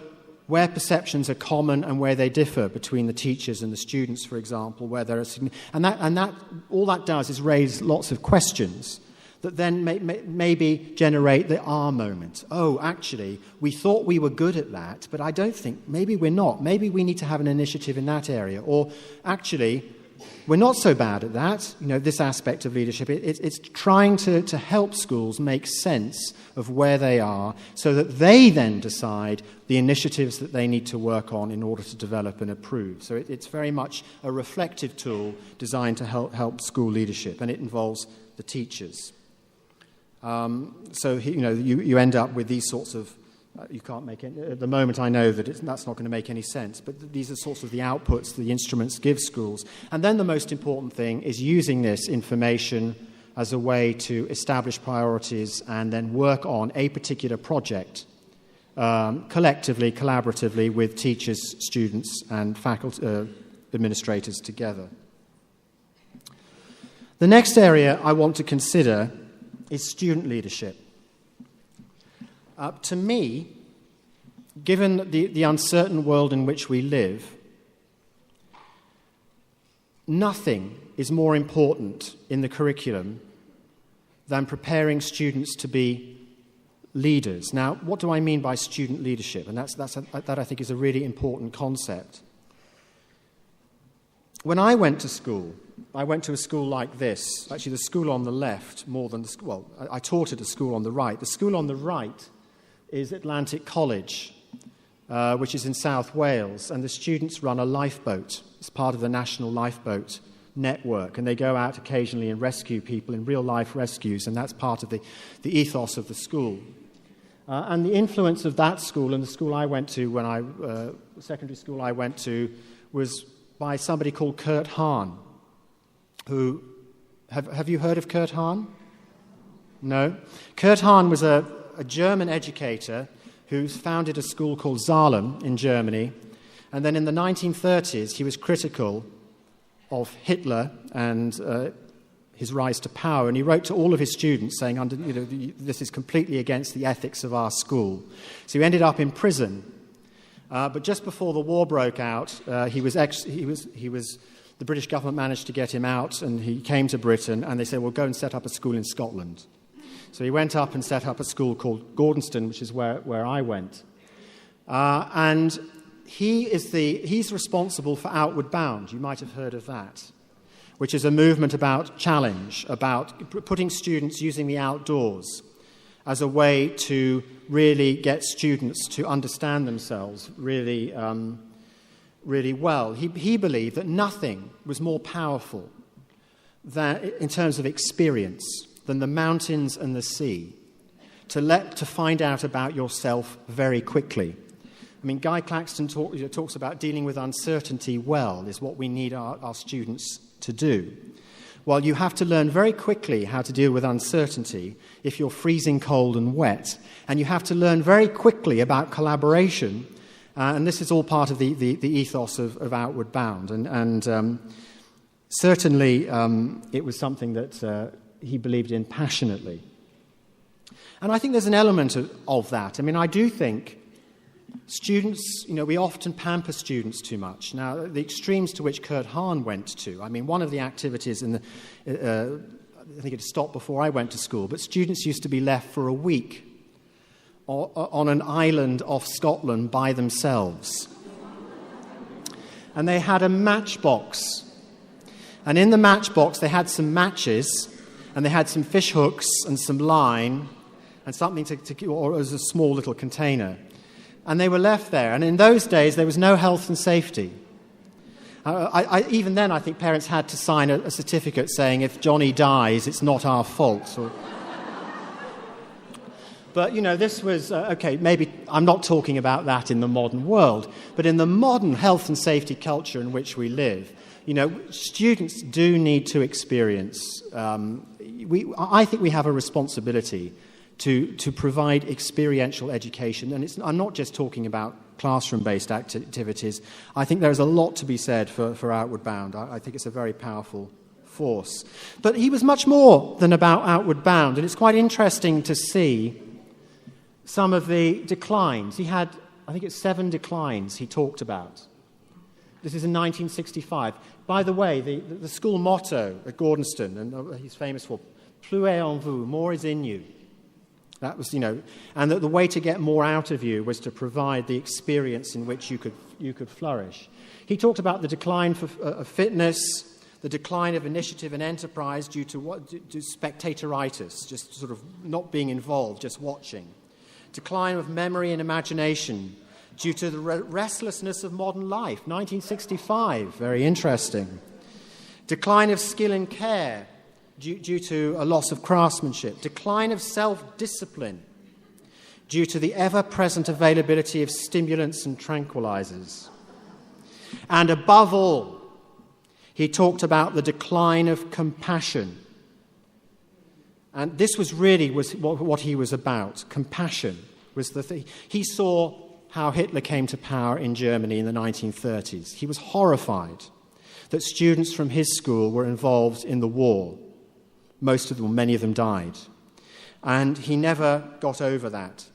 where perceptions are common and where they differ between the teachers and the students, for example, where there are and all that does is raise lots of questions that then maybe generate the aha moment. Oh, actually, we thought we were good at that, but I don't think, maybe we're not. Maybe we need to have an initiative in that area. Or actually, we're not so bad at that, this aspect of leadership. It's trying to help schools make sense of where they are so that they then decide the initiatives that they need to work on in order to develop and approve. So it's very much a reflective tool designed to help school leadership, and it involves the teachers. So you end up with these sorts of you can't make it at the moment. I know that that's not going to make any sense, but these are sorts of the outputs the instruments give schools. And then the most important thing is using this information as a way to establish priorities and then work on a particular project collectively, collaboratively with teachers, students, and faculty administrators together. The next area I want to consider is student leadership. To me, given the uncertain world in which we live, nothing is more important in the curriculum than preparing students to be leaders. Now, what do I mean by student leadership? And that I think is a really important concept. When I went to school, I went to a school like this. Actually, the school on the left, I taught at a school on the right. The school on the right is Atlantic College, which is in South Wales, and the students run a lifeboat. It's part of the National Lifeboat Network, and they go out occasionally and rescue people in real-life rescues, and that's part of the ethos of the school. And the influence of that school and the school I went to secondary school I went to, was by somebody called Kurt Hahn, who, have you heard of Kurt Hahn? No? Kurt Hahn was a German educator who founded a school called Salem in Germany, and then in the 1930s he was critical of Hitler and his rise to power, and he wrote to all of his students saying, this is completely against the ethics of our school. So he ended up in prison, but just before the war broke out, the British government managed to get him out, and he came to Britain, and they said, well, go and set up a school in Scotland. So he went up and set up a school called Gordonston, which is where I went. And he's responsible for Outward Bound. You might have heard of that, which is a movement about challenge, about putting students using the outdoors as a way to really get students to understand themselves really well. He believed that nothing was more powerful in terms of experience than the mountains and the sea, to find out about yourself very quickly. I mean, Guy Claxton talks about dealing with uncertainty well is what we need our students to do. Well, you have to learn very quickly how to deal with uncertainty if you're freezing cold and wet, and you have to learn very quickly about collaboration, and this is all part of the ethos of Outward Bound, and certainly it was something that he believed in passionately. And I think there's an element of that. I mean, I do think students, we often pamper students too much. Now, the extremes to which Kurt Hahn went to, I mean, one of the activities I think it stopped before I went to school, but students used to be left for a week on an island off Scotland by themselves. And they had a matchbox. And in the matchbox, they had some matches, and they had some fish hooks and some line, and something or it was a small little container. And they were left there. And in those days, there was no health and safety. Even then, I think parents had to sign a certificate saying, if Johnny dies, it's not our fault. But, this was, okay, maybe I'm not talking about that in the modern world, but in the modern health and safety culture in which we live, students do need to experience. I think we have a responsibility to provide experiential education. And I'm not just talking about classroom-based activities. I think there's a lot to be said for Outward Bound. I think it's a very powerful force. But he was much more than about Outward Bound, and it's quite interesting to see some of the declines. He had, I think it's 7 declines he talked about. This is in 1965. By the way, the school motto at Gordonston, and he's famous for, plus est en vous, more is in you. That was, and that the way to get more out of you was to provide the experience in which you could flourish. He talked about the decline of fitness, the decline of initiative and enterprise due to spectatoritis, just sort of not being involved, just watching. Decline of memory and imagination due to the restlessness of modern life, 1965, very interesting. Decline of skill and care, due to a loss of craftsmanship, decline of self-discipline due to the ever-present availability of stimulants and tranquilizers. And above all, he talked about the decline of compassion. And this was really what he was about. Compassion was the thing. He saw how Hitler came to power in Germany in the 1930s. He was horrified that students from his school were involved in the war. Most of them, many of them died. And he never got over that.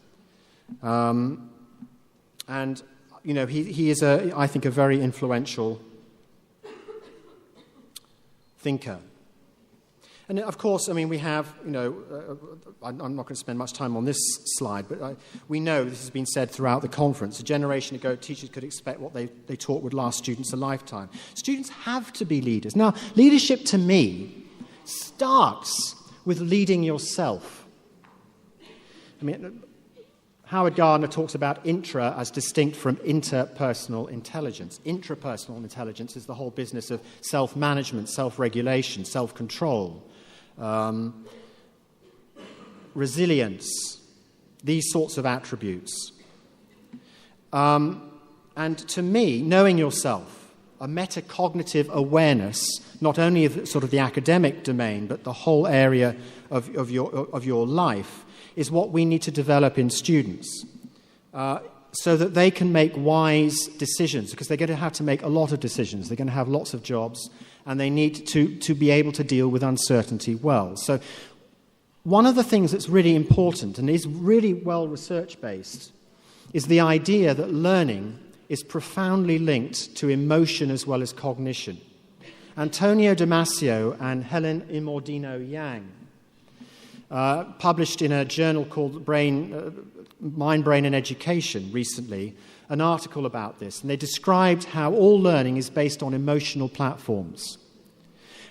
He is, I think, a very influential thinker. And of course, I mean, we have, I'm not going to spend much time on this slide, but we know this has been said throughout the conference. A generation ago, teachers could expect what they taught would last students a lifetime. Students have to be leaders. Now, leadership to me starts with leading yourself. I mean, Howard Gardner talks about intra as distinct from interpersonal intelligence. Intrapersonal intelligence is the whole business of self-management, self-regulation, self-control, resilience, these sorts of attributes. And to me, knowing yourself, a metacognitive awareness, not only of sort of the academic domain, but the whole area of your life, is what we need to develop in students so that they can make wise decisions, because they're going to have to make a lot of decisions. They're going to have lots of jobs, and they need to be able to deal with uncertainty well. So one of the things that's really important and is really well research-based is the idea that learning is profoundly linked to emotion as well as cognition. Antonio Damasio and Helen Imordino Yang published in a journal called Mind, Brain and Education recently an article about this, and they described how all learning is based on emotional platforms.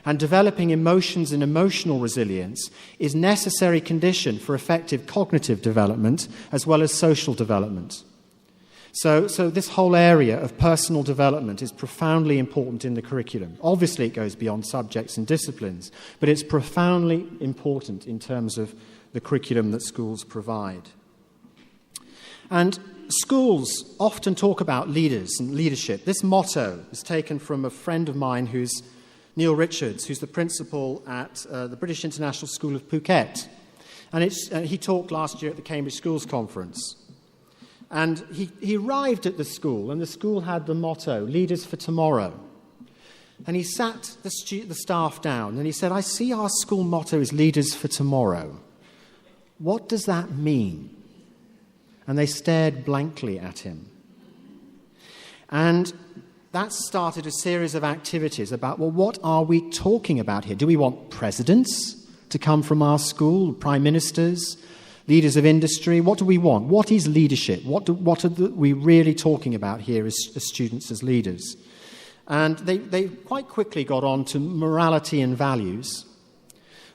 And developing emotions and emotional resilience is a necessary condition for effective cognitive development as well as social development. So this whole area of personal development is profoundly important in the curriculum. Obviously, it goes beyond subjects and disciplines, but it's profoundly important in terms of the curriculum that schools provide. And Schools often talk about leaders and leadership. This motto is taken from a friend of mine who's Neil Richards, who's the principal at the British International School of Phuket. And he talked last year at the Cambridge Schools Conference. And he arrived at the school, and the school had the motto, Leaders for Tomorrow. And he sat the staff down, and he said, I see our school motto is Leaders for Tomorrow. What does that mean? And they stared blankly at him. And that started a series of activities about, well, what are we talking about here? Do we want presidents to come from our school, prime ministers, leaders of industry? What do we want? What is leadership? What are we really talking about here as students, as leaders? And they quite quickly got on to morality and values,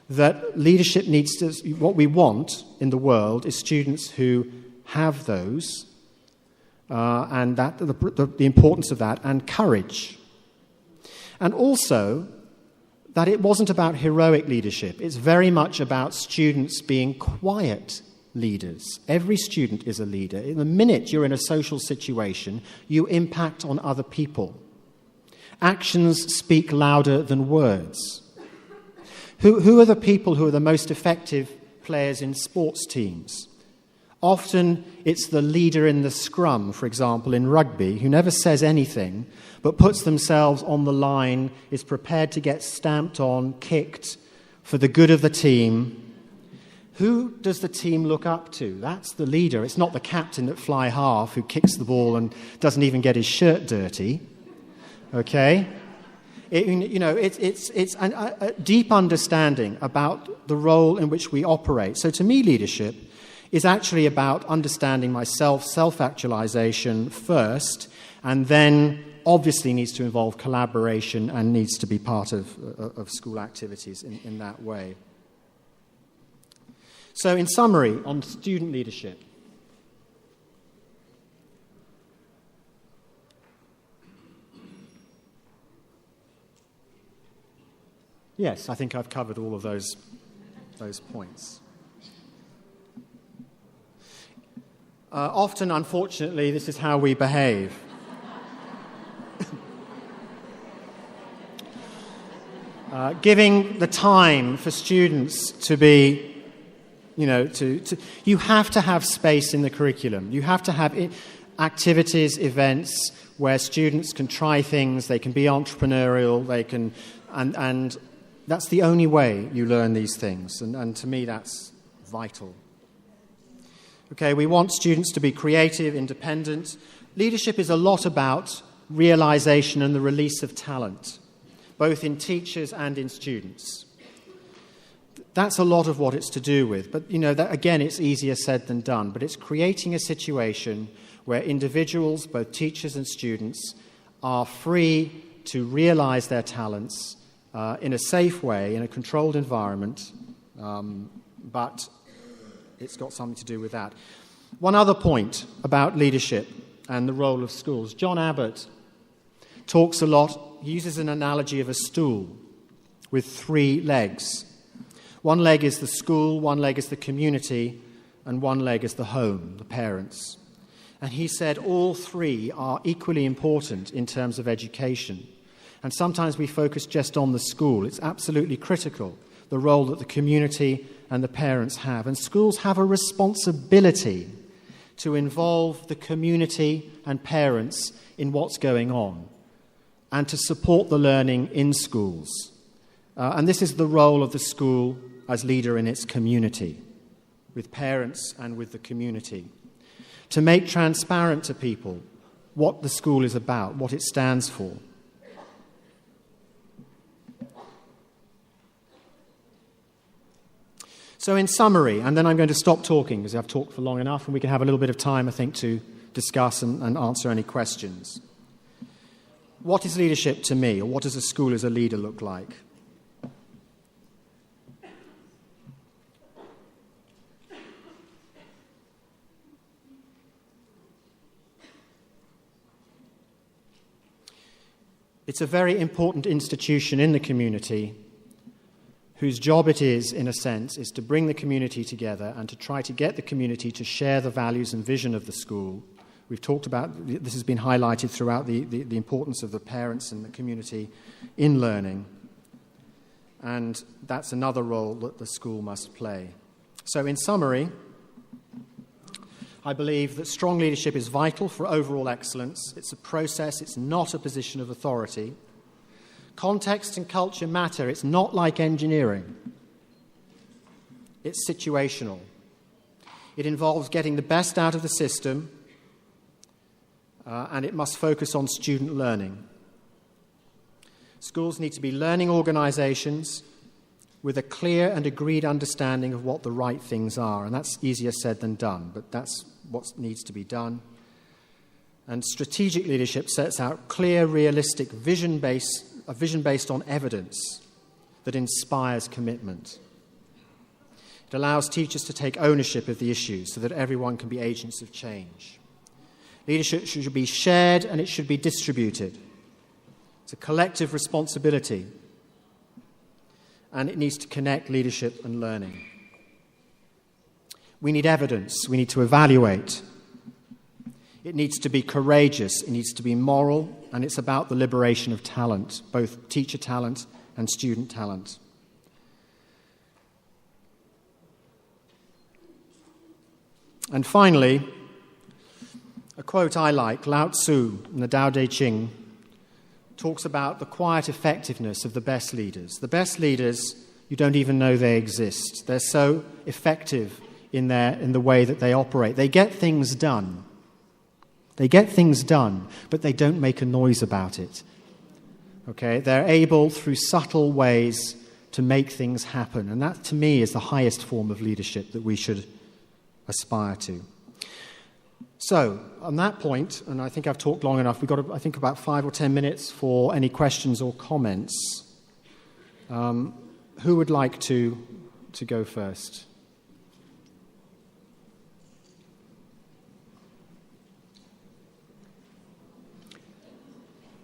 that leadership needs to, what we want in the world is students who have those, and that the importance of that, and courage. And also that it wasn't about heroic leadership. It's very much about students being quiet leaders. Every student is a leader. In the minute you're in a social situation, you impact on other people. Actions speak louder than words. Who are the people who are the most effective players in sports teams? Often it's the leader in the scrum, for example, in rugby, who never says anything, but puts themselves on the line, is prepared to get stamped on, kicked, for the good of the team. Who does the team look up to? That's the leader. It's not the captain at fly half who kicks the ball and doesn't even get his shirt dirty. Okay? It's a deep understanding about the role in which we operate. So to me, leadership is actually about understanding myself, self-actualization first, and then obviously needs to involve collaboration and needs to be part of school activities in that way. So in summary, on student leadership, yes, I think I've covered all of those points. Often, unfortunately, this is how we behave. Giving the time for students to be, you have to have space in the curriculum. You have to have activities, events where students can try things, they can be entrepreneurial, they can, and that's the only way you learn these things. And to me, that's vital. Okay, we want students to be creative, independent. Leadership is a lot about realization and the release of talent, both in teachers and in students. That's a lot of what it's to do with. But, that, again, it's easier said than done. But it's creating a situation where individuals, both teachers and students, are free to realize their talents in a safe way, in a controlled environment, but it's got something to do with that. One other point about leadership and the role of schools. John Abbott talks a lot, he uses an analogy of a stool with 3 legs. One leg is the school, one leg is the community, and one leg is the home, the parents. And he said all 3 are equally important in terms of education. And sometimes we focus just on the school. It's absolutely critical, the role that the community and the parents have. And schools have a responsibility to involve the community and parents in what's going on and to support the learning in schools. And this is the role of the school as leader in its community, with parents and with the community. To make transparent to people what the school is about, what it stands for. So in summary, and then I'm going to stop talking because I've talked for long enough and we can have a little bit of time, I think, to discuss and answer any questions. What is leadership to me, or what does a school as a leader look like? It's a very important institution in the community whose job it is, in a sense, is to bring the community together and to try to get the community to share the values and vision of the school We've talked about, this has been highlighted throughout the importance of the parents and the community in learning. And that's another role that the school must play. So in summary, I believe that strong leadership is vital for overall excellence. It's a process, it's not a position of authority. Context and culture matter. It's not like engineering. It's situational. It involves getting the best out of the system, and it must focus on student learning. Schools need to be learning organizations with a clear and agreed understanding of what the right things are. And that's easier said than done, but that's what needs to be done. And strategic leadership sets out clear, realistic a vision based on evidence that inspires commitment. It allows teachers to take ownership of the issues so that everyone can be agents of change. Leadership should be shared and it should be distributed. It's a collective responsibility. And it needs to connect leadership and learning. We need evidence. We need to evaluate. It needs to be courageous. It needs to be moral. And it's about the liberation of talent, both teacher talent and student talent. And finally, a quote I like, Lao Tzu in the Tao Te Ching, talks about the quiet effectiveness of the best leaders. The best leaders, you don't even know they exist. They're so effective in the way that they operate. They get things done. They get things done, but they don't make a noise about it. Okay? They're able, through subtle ways, to make things happen. And that, to me, is the highest form of leadership that we should aspire to. So, on that point, and I think I've talked long enough, we've got, I think, about 5 or 10 minutes for any questions or comments. Who would like to go first?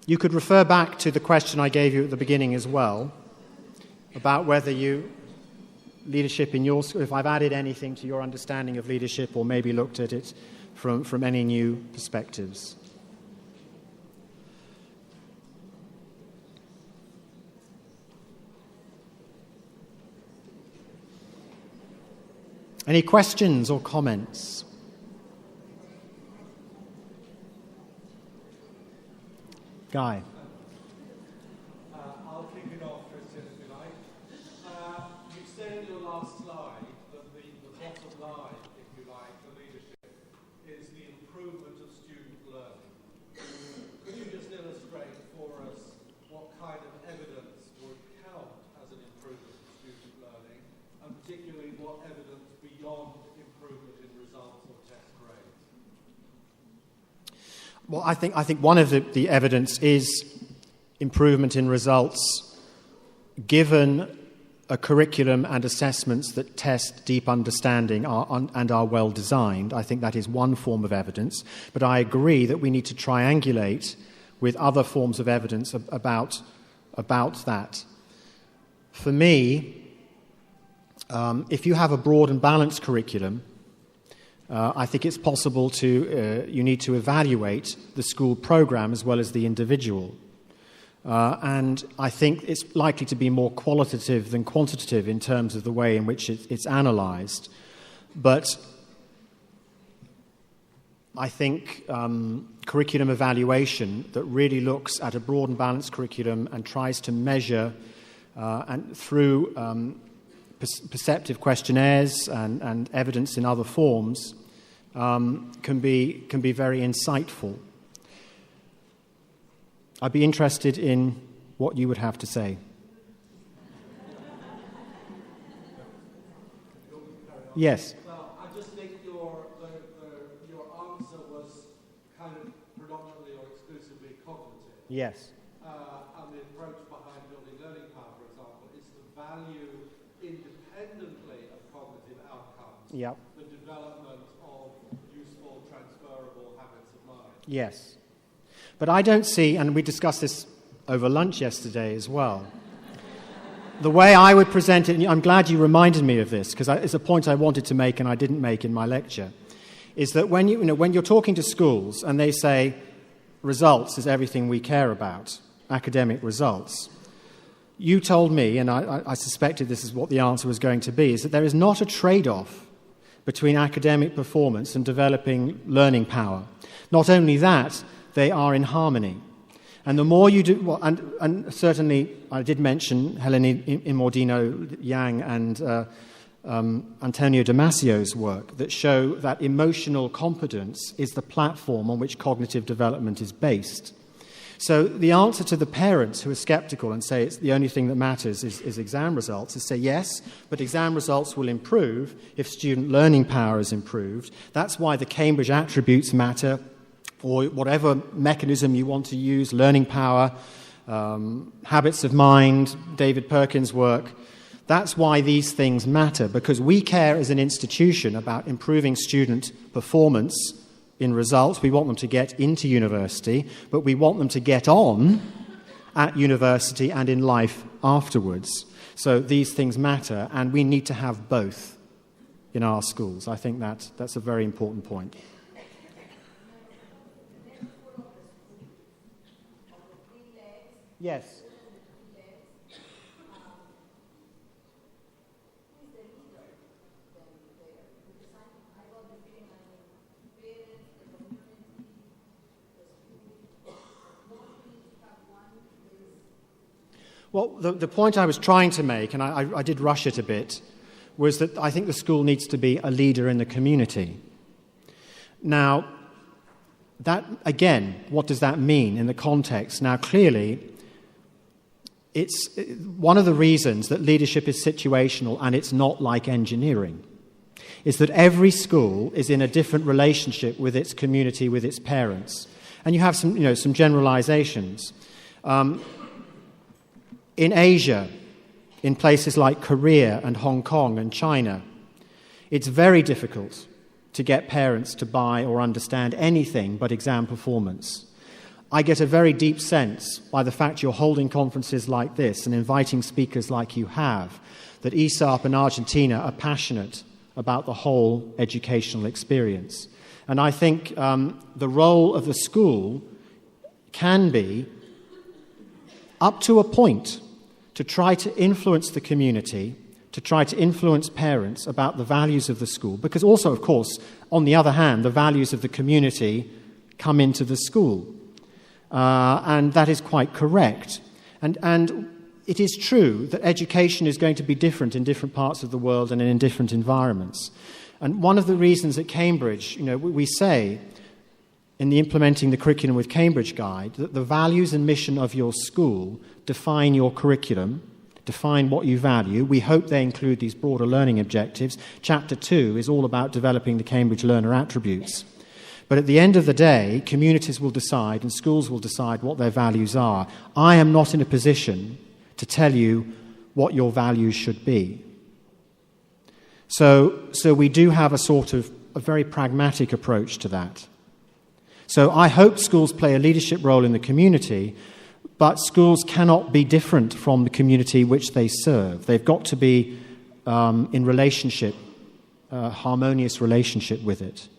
You could refer back to the question I gave you at the beginning as well, about whether leadership in your school, if I've added anything to your understanding of leadership or maybe looked at it from any new perspectives. Any questions or comments? Guy. I'll kick it off, Christian, if you like. You said in your last slide that the bottom line, if you like, for leadership is the improvement of student learning. Could you just illustrate for us what kind of evidence would count as an improvement of student learning, and particularly what evidence beyond improvement in results or test grades? Well, I think one of the evidence is improvement in results given a curriculum and assessments that test deep understanding and are well designed. I think that is one form of evidence. But I agree that we need to triangulate with other forms of evidence about that. For me, if you have a broad and balanced curriculum, I think it's possible you need to evaluate the school program as well as the individual. And I think it's likely to be more qualitative than quantitative in terms of the way in which it's analysed. But I think curriculum evaluation that really looks at a broad and balanced curriculum and tries to measure and through perceptive questionnaires and evidence in other forms can be very insightful. I'd be interested in what you would have to say. Yes. Well, I just think your answer was kind of predominantly or exclusively cognitive. Yes. And the approach behind building learning power, for example, is the value independently of cognitive outcomes. Yep. The development of useful, transferable habits of mind. Yes. But I don't see, and we discussed this over lunch yesterday as well, the way I would present it, and I'm glad you reminded me of this, because it's a point I wanted to make and I didn't make in my lecture, is that when when you're talking to schools and they say results is everything we care about, academic results, you told me, and I suspected this is what the answer was going to be, is that there is not a trade-off between academic performance and developing learning power. Not only that, they are in harmony. And the more you do, well, and certainly I did mention Helene Imordino Yang and Antonio Damasio's work that show that emotional competence is the platform on which cognitive development is based. So the answer to the parents who are skeptical and say it's the only thing that matters is exam results is say yes, but exam results will improve if student learning power is improved. That's why the Cambridge attributes matter, or whatever mechanism you want to use, learning power, habits of mind, David Perkins' work. That's why these things matter, because we care as an institution about improving student performance in results. We want them to get into university, but we want them to get on at university and in life afterwards. So these things matter, and we need to have both in our schools. I think that's a very important point. Yes. Well, the point I was trying to make, and I did rush it a bit, was that I think the school needs to be a leader in the community. Now, that, again, what does that mean in the context? Now, clearly, it's one of the reasons that leadership is situational and it's not like engineering, is that every school is in a different relationship with its community, with its parents. And you have some generalizations. In Asia, in places like Korea and Hong Kong and China, it's very difficult to get parents to buy or understand anything but exam performance. I get a very deep sense by the fact you're holding conferences like this and inviting speakers like you have, that ESAP and Argentina are passionate about the whole educational experience. And I think the role of the school can be, up to a point, to try to influence the community, to try to influence parents about the values of the school, because also, of course, on the other hand, the values of the community come into the school. And that is quite correct. And it is true that education is going to be different in different parts of the world and in different environments. And one of the reasons at Cambridge, we say in the Implementing the Curriculum with Cambridge Guide that the values and mission of your school define your curriculum, define what you value. We hope they include these broader learning objectives. Chapter 2 is all about developing the Cambridge learner attributes. But at the end of the day, communities will decide and schools will decide what their values are. I am not in a position to tell you what your values should be. So we do have a very pragmatic approach to that. So I hope schools play a leadership role in the community, but schools cannot be different from the community which they serve. They've got to be in relationship, harmonious relationship with it.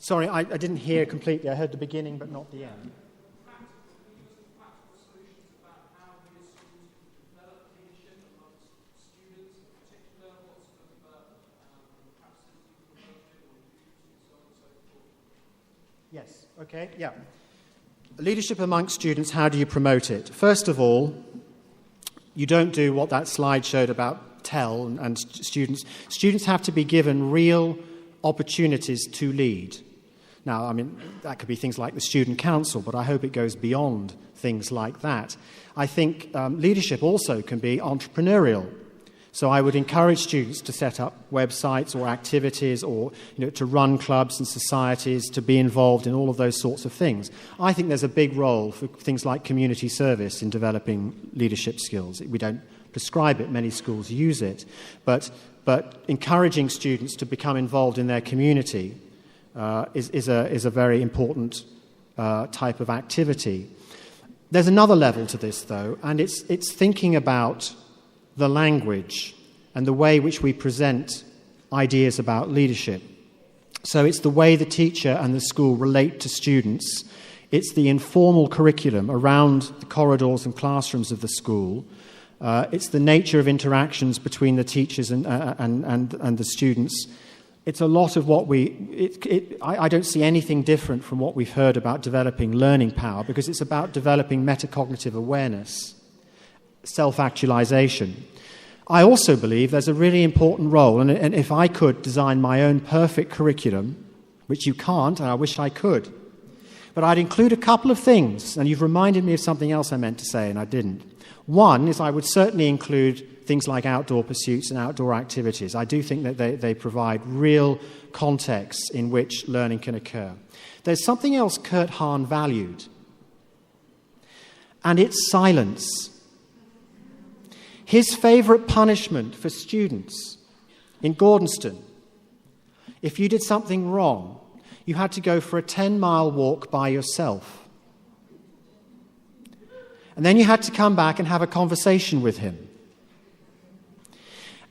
Sorry, I didn't hear completely. I heard the beginning but not the end. Yes, okay, yeah. Leadership amongst students, how do you promote it? First of all, you don't do what that slide showed about tell and students. Students have to be given real opportunities to lead. Now, I mean, that could be things like the student council, but I hope it goes beyond things like that. I think leadership also can be entrepreneurial. So I would encourage students to set up websites or activities or to run clubs and societies, to be involved in all of those sorts of things. I think there's a big role for things like community service in developing leadership skills. We don't prescribe it. Many schools use it. But encouraging students to become involved in their community is a very important type of activity. There's another level to this, though, and it's thinking about the language and the way which we present ideas about leadership. So it's the way the teacher and the school relate to students. It's the informal curriculum around the corridors and classrooms of the school. It's the nature of interactions between the teachers and the students. It's a lot of what I don't see anything different from what we've heard about developing learning power, because it's about developing metacognitive awareness, self-actualization. I also believe there's a really important role, and if I could design my own perfect curriculum, which you can't, and I wish I could, but I'd include a couple of things, and you've reminded me of something else I meant to say, and I didn't. One is I would certainly include things like outdoor pursuits and outdoor activities. I do think that they provide real contexts in which learning can occur. There's something else Kurt Hahn valued, and it's silence. His favorite punishment for students in Gordonston, if you did something wrong, you had to go for a 10-mile walk by yourself. And then you had to come back and have a conversation with him.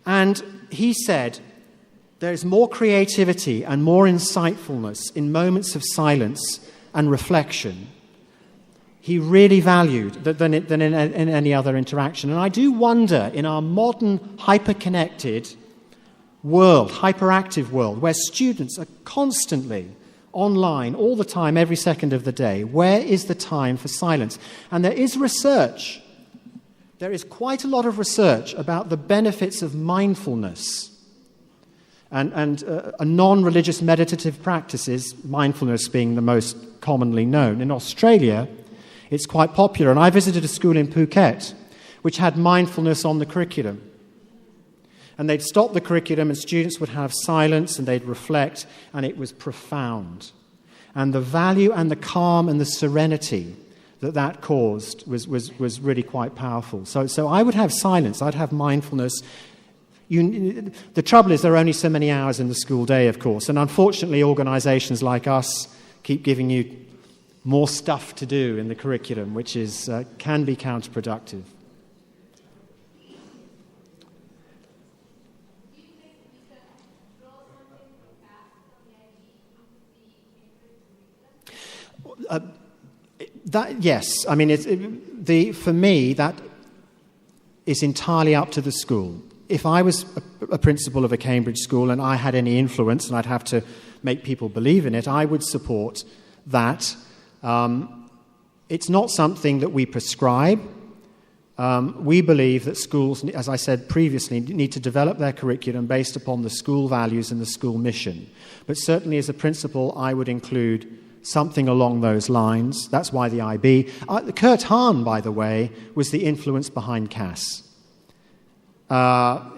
And he said, there is more creativity and more insightfulness in moments of silence and reflection. He really valued than in any other interaction. And I do wonder, in our modern hyper-connected world, hyperactive world, where students are constantly online all the time, every second of the day, where is the time for silence? And there is research. There is quite a lot of research about the benefits of mindfulness and a non-religious meditative practices, mindfulness being the most commonly known. In Australia, it's quite popular. And I visited a school in Phuket which had mindfulness on the curriculum. And they'd stop the curriculum and students would have silence and they'd reflect, and it was profound. And the value and the calm and the serenity that caused was really quite powerful. So I would have silence, I'd have mindfulness. The trouble is there are only so many hours in the school day, of course, and unfortunately organisations like us keep giving you more stuff to do in the curriculum, which can be counterproductive. Yes, I mean, for me, that is entirely up to the school. If I was a principal of a Cambridge school and I had any influence and I'd have to make people believe in it, I would support that. It's not something that we prescribe. We believe that schools, as I said previously, need to develop their curriculum based upon the school values and the school mission. But certainly as a principal, I would include something along those lines. That's why the IB. Kurt Hahn, by the way, was the influence behind CAS.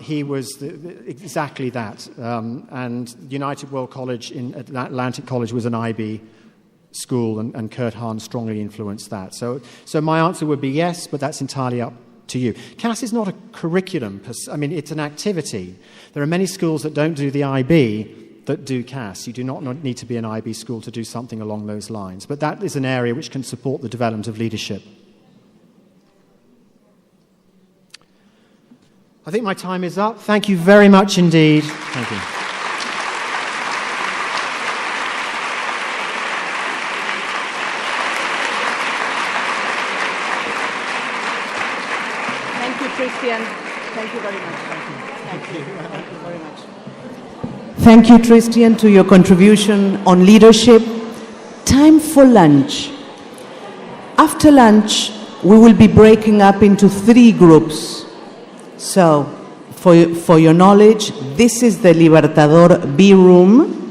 He was exactly that. And United World College in Atlantic College was an IB school, and Kurt Hahn strongly influenced that. So my answer would be yes, but that's entirely up to you. CAS is not a curriculum. I mean, it's an activity. There are many schools that don't do the IB that do CAS. You do not need to be an IB school to do something along those lines. But that is an area which can support the development of leadership. I think my time is up. Thank you very much indeed. Thank you. Thank you, Christian. Thank you very much. Thank you very much. Thank you, Christian, to your contribution on leadership. Time for lunch. After lunch, we will be breaking up into 3 groups. So, for your knowledge, this is the Libertador B room,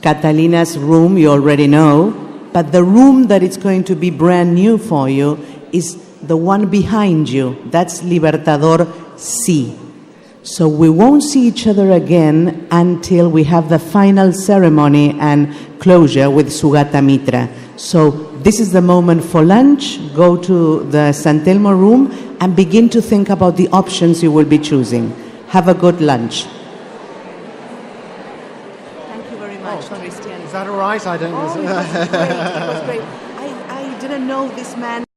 Catalina's room, you already know. But the room that is going to be brand new for you is the one behind you. That's Libertador C. So we won't see each other again until we have the final ceremony and closure with Sugata Mitra. So this is the moment for lunch. Go to the San Telmo room and begin to think about the options you will be choosing. Have a good lunch. Thank you very much, Christian. Is that all right? I don't know. Oh, it was great. It was great. I didn't know this man.